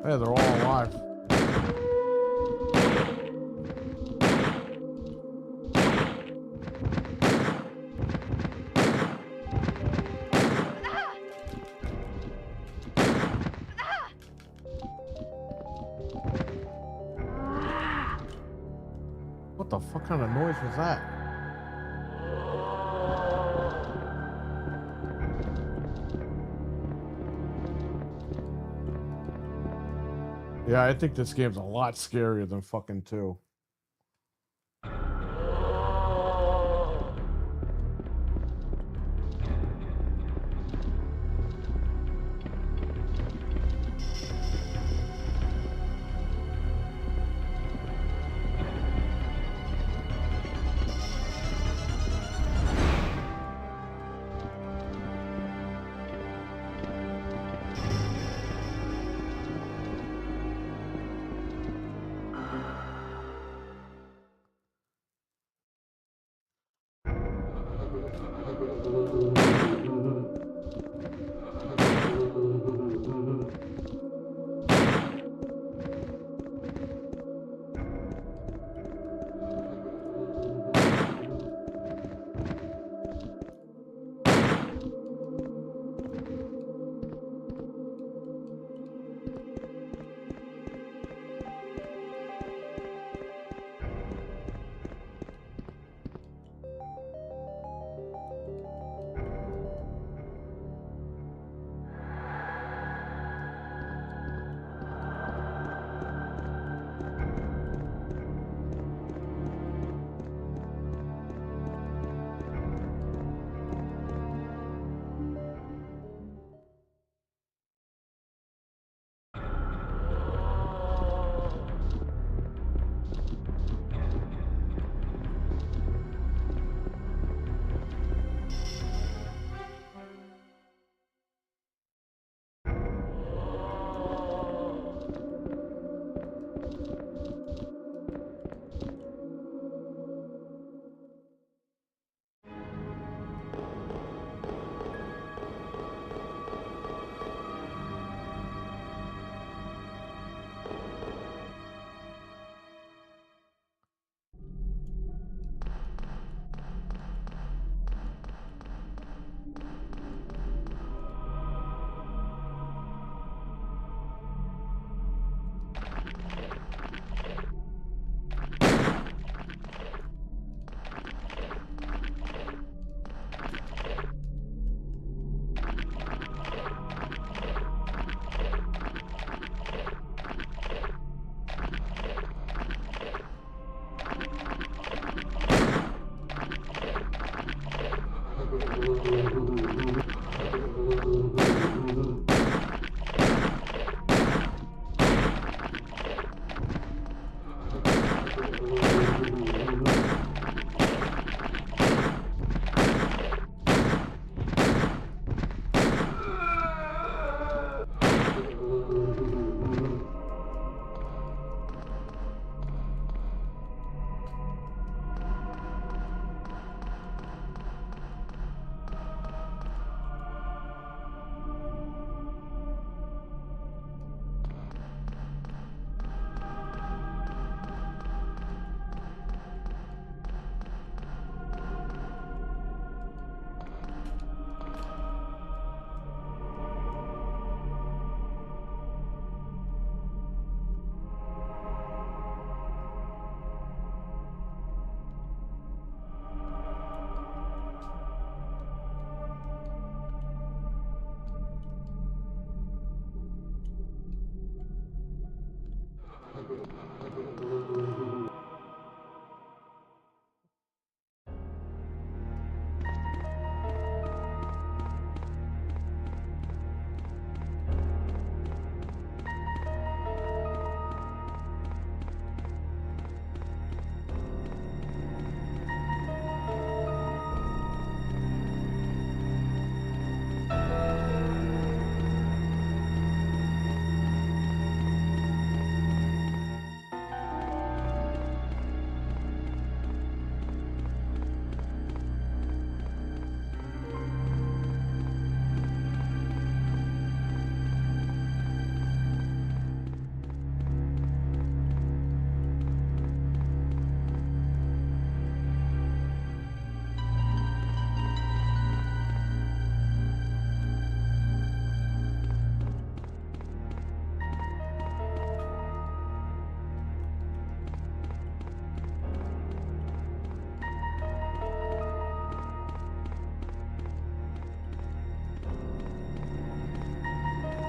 Hey, they're all alive. What the fuck kind of noise was that? Yeah, I think this game's a lot scarier than fucking 2.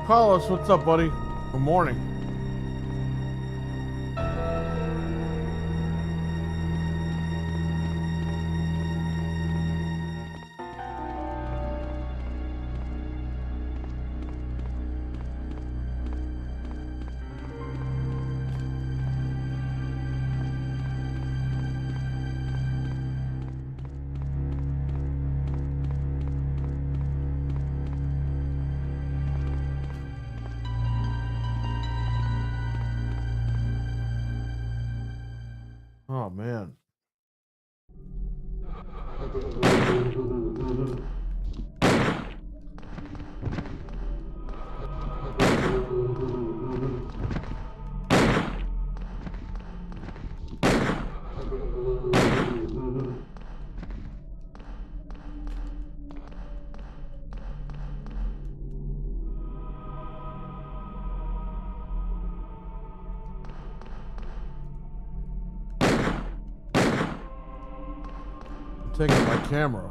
Carlos, what's up, buddy? Good morning. Oh, man. I'm taking my camera.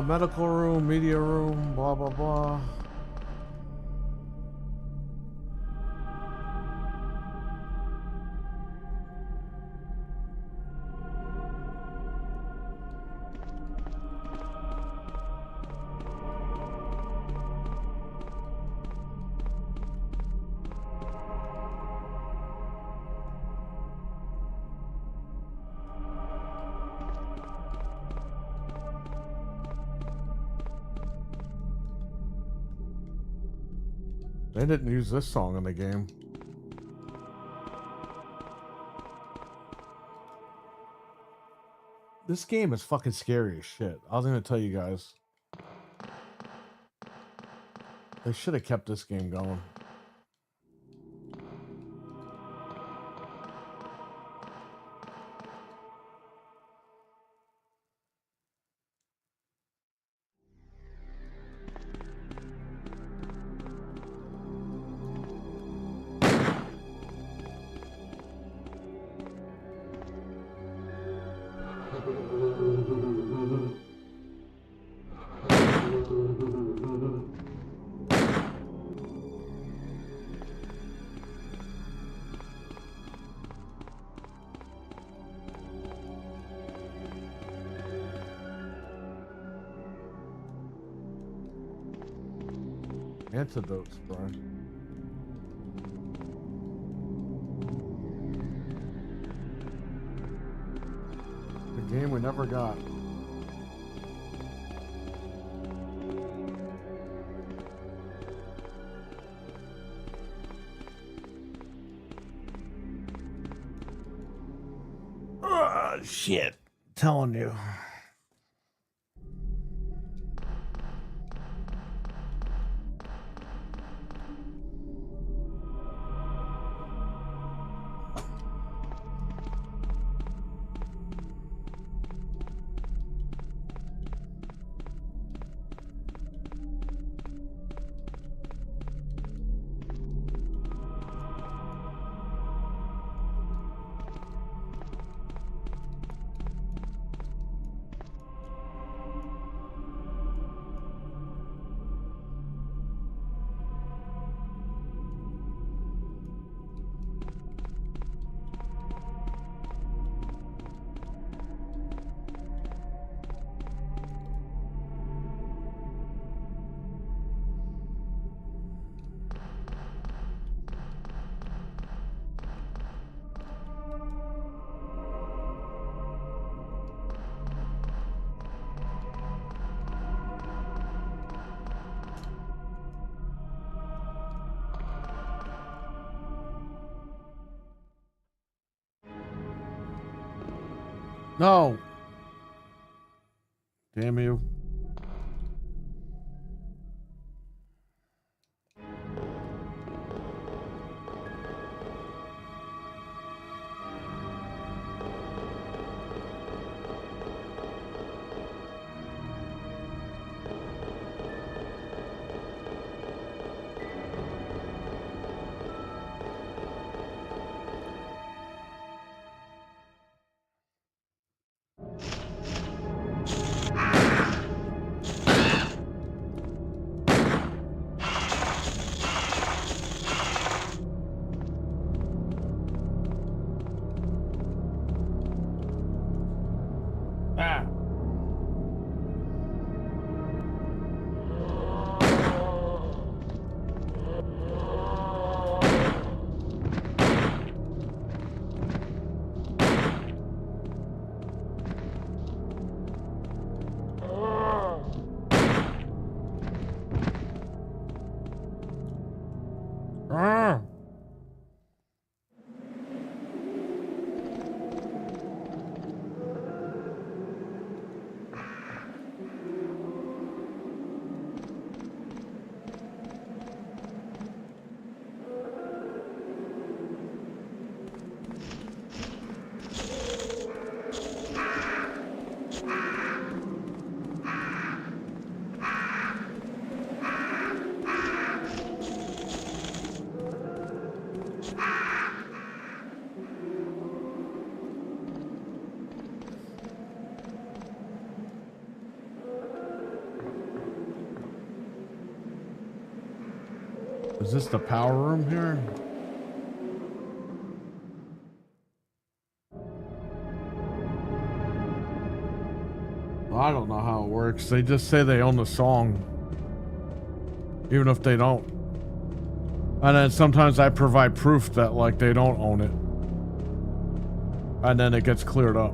Medical room, media room, blah, blah, blah. They didn't use this song in the game. This game is fucking scary as shit. I was gonna tell you guys. They should have kept this game going. Antidotes, bro. The game we never got. Oh, shit. Telling you. No. Damn you. Ah. Ah. Is this the power room here? I don't know how it works. They just say they own the song, even if they don't. And then sometimes I provide proof that like they don't own it, and then it gets cleared up.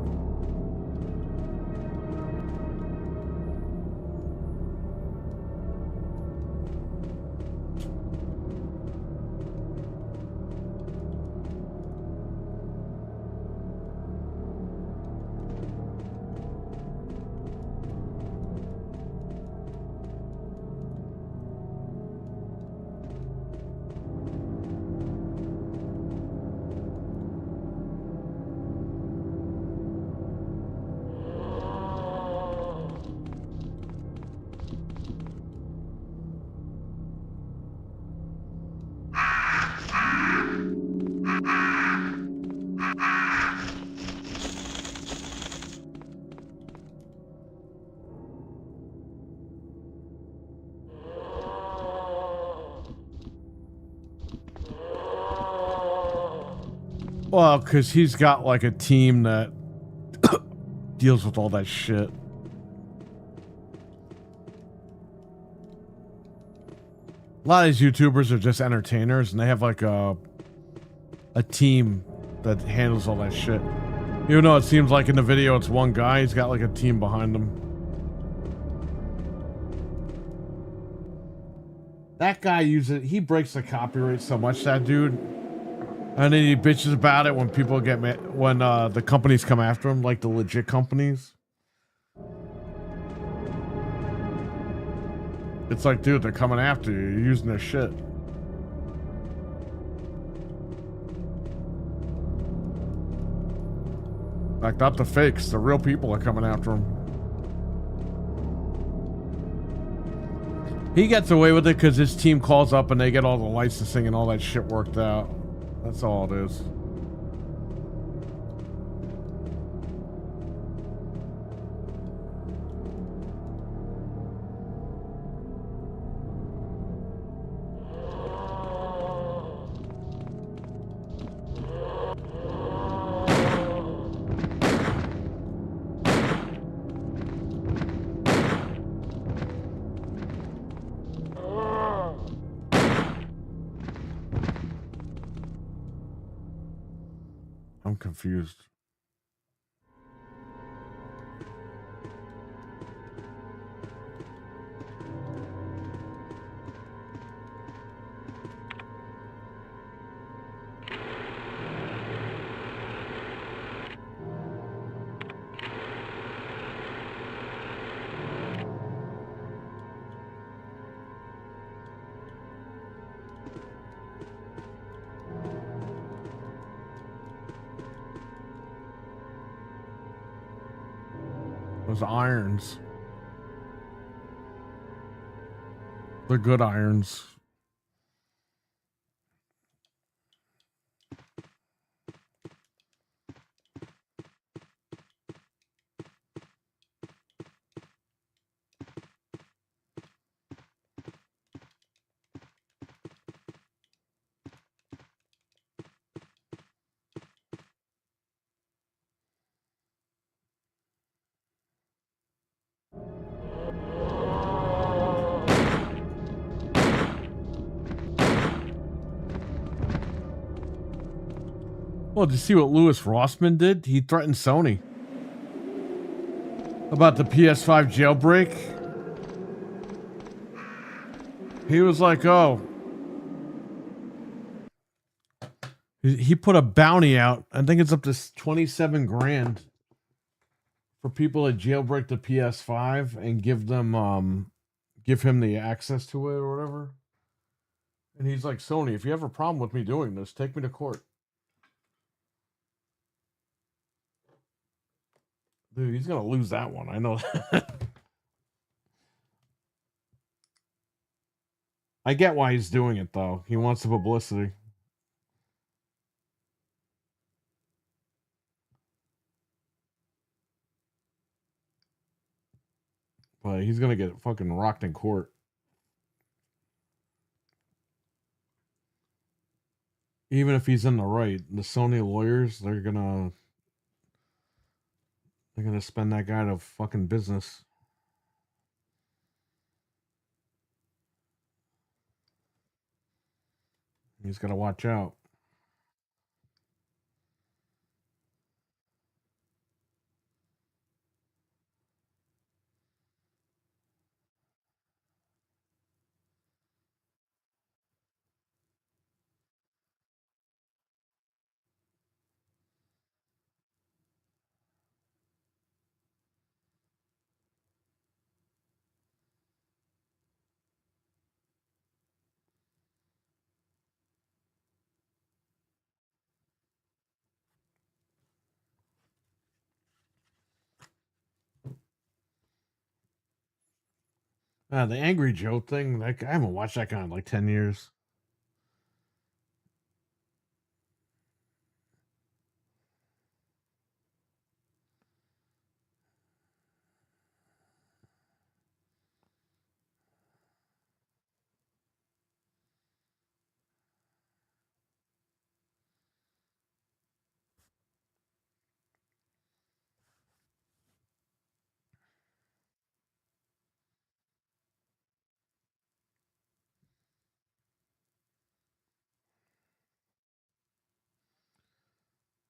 Well, because he's got like a team that deals with all that shit. A lot of these YouTubers are just entertainers, and they have like a team that handles all that shit. Even though it seems like in the video it's one guy, he's got like a team behind him. That guy he breaks the copyright so much, that dude. And then he bitches about it when people get mad, when the companies come after him, like the legit companies. It's like, dude, they're coming after you. You're using their shit. Like, not the fakes. The real people are coming after him. He gets away with it because his team calls up and they get all the licensing and all that shit worked out. That's all it is. I'm confused. Those irons. They're good irons. Well, did you see what Louis Rossman did? He threatened Sony about the PS5 jailbreak. He was like, oh, he put a bounty out. I think it's up to 27 grand for people that jailbreak the PS5 and give him the access to it or whatever. And he's like, Sony, if you have a problem with me doing this, take me to court. Dude, he's gonna lose that one. I know that. I get why he's doing it though. He wants the publicity. But he's gonna get fucking rocked in court. Even if he's in the right, the Sony lawyers, they're gonna spend that guy to fucking business. He's gotta watch out. The Angry Joe thing, like I haven't watched that guy in like 10 years.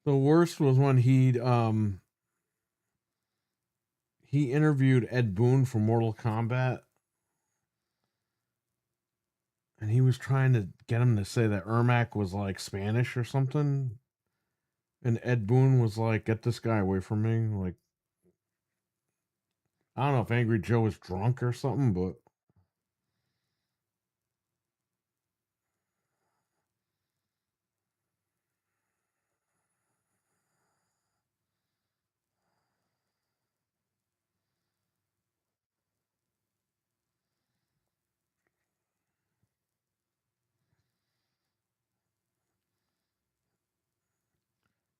The worst was when he interviewed Ed Boon for Mortal Kombat, and he was trying to get him to say that Ermac was like Spanish or something. And Ed Boon was like, "Get this guy away from me!" Like, I don't know if Angry Joe was drunk or something, but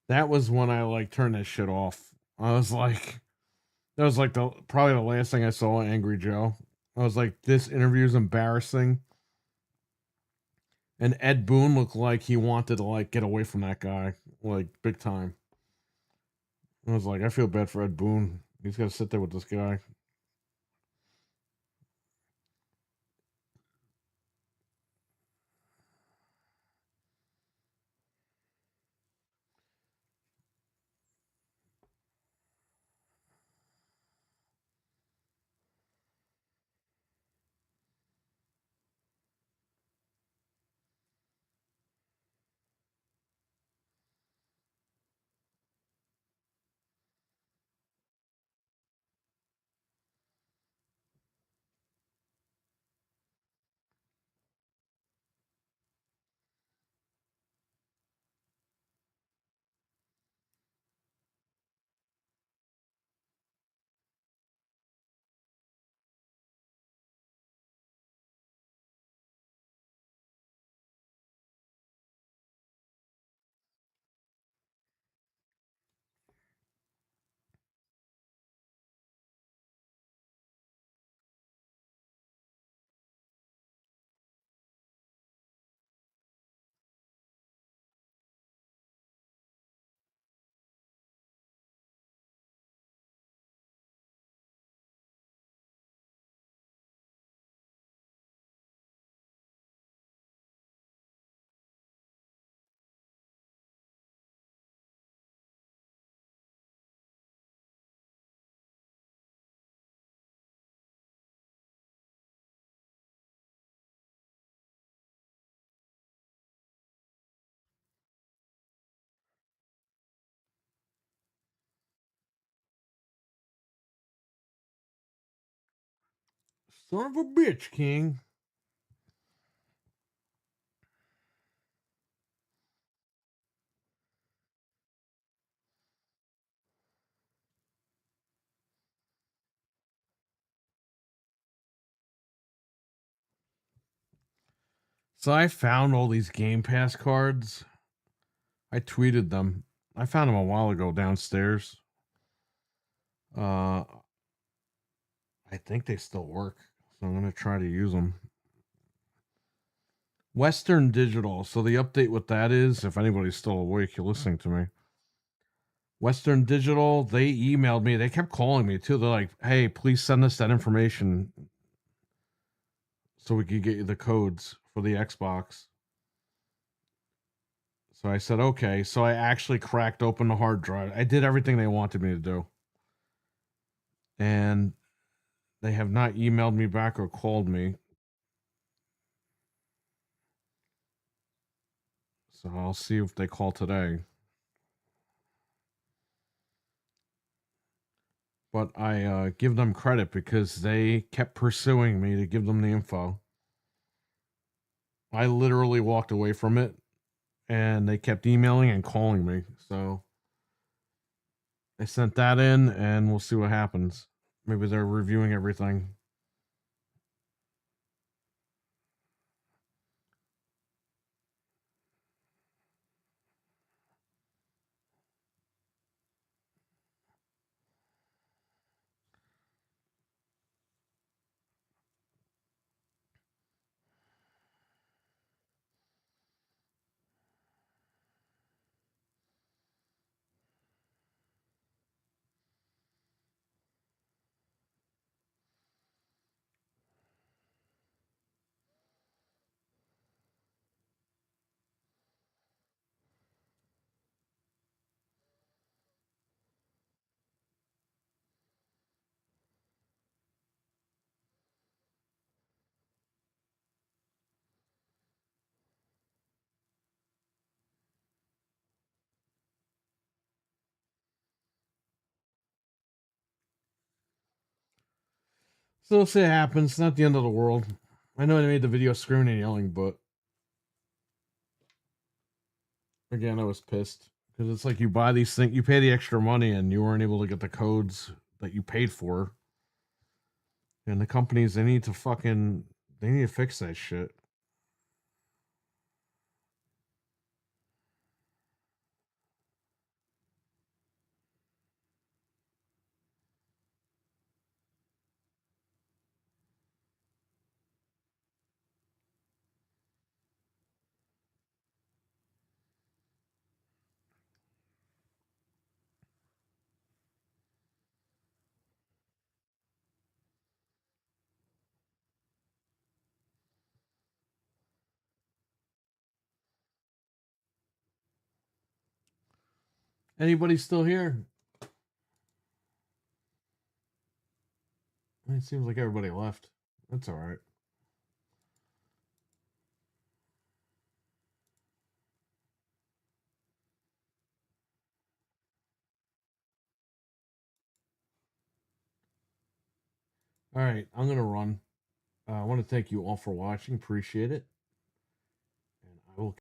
that was when I like turned that shit off. I was like, that was like probably the last thing I saw Angry Joe. I was like, this interview is embarrassing. And Ed Boon looked like he wanted to like get away from that guy, like big time. I was like, I feel bad for Ed Boon. He's got to sit there with this guy. Son of a bitch, King. So I found all these Game Pass cards. I tweeted them. I found them a while ago downstairs. I think they still work, so I'm gonna try to use them. Western Digital. So the update with that is, if anybody's still awake, you're listening to me. Western Digital, they emailed me. They kept calling me too. They're like, "Hey, please send us that information so we could get you the codes for the Xbox." So I said, "Okay." So I actually cracked open the hard drive. I did everything they wanted me to do. And they have not emailed me back or called me. So I'll see if they call today. But I give them credit because they kept pursuing me to give them the info. I literally walked away from it and they kept emailing and calling me. So I sent that in and we'll see what happens. Maybe they're reviewing everything. So we'll see what happens. It's not the end of the world. I know they made the video screaming and yelling, but again, I was pissed because it's like you buy these things, you pay the extra money, and you weren't able to get the codes that you paid for. And the companies, they need to fix that shit. Anybody still here? It seems like everybody left. That's all right. All right, I'm gonna run. I want to thank you all for watching. Appreciate it.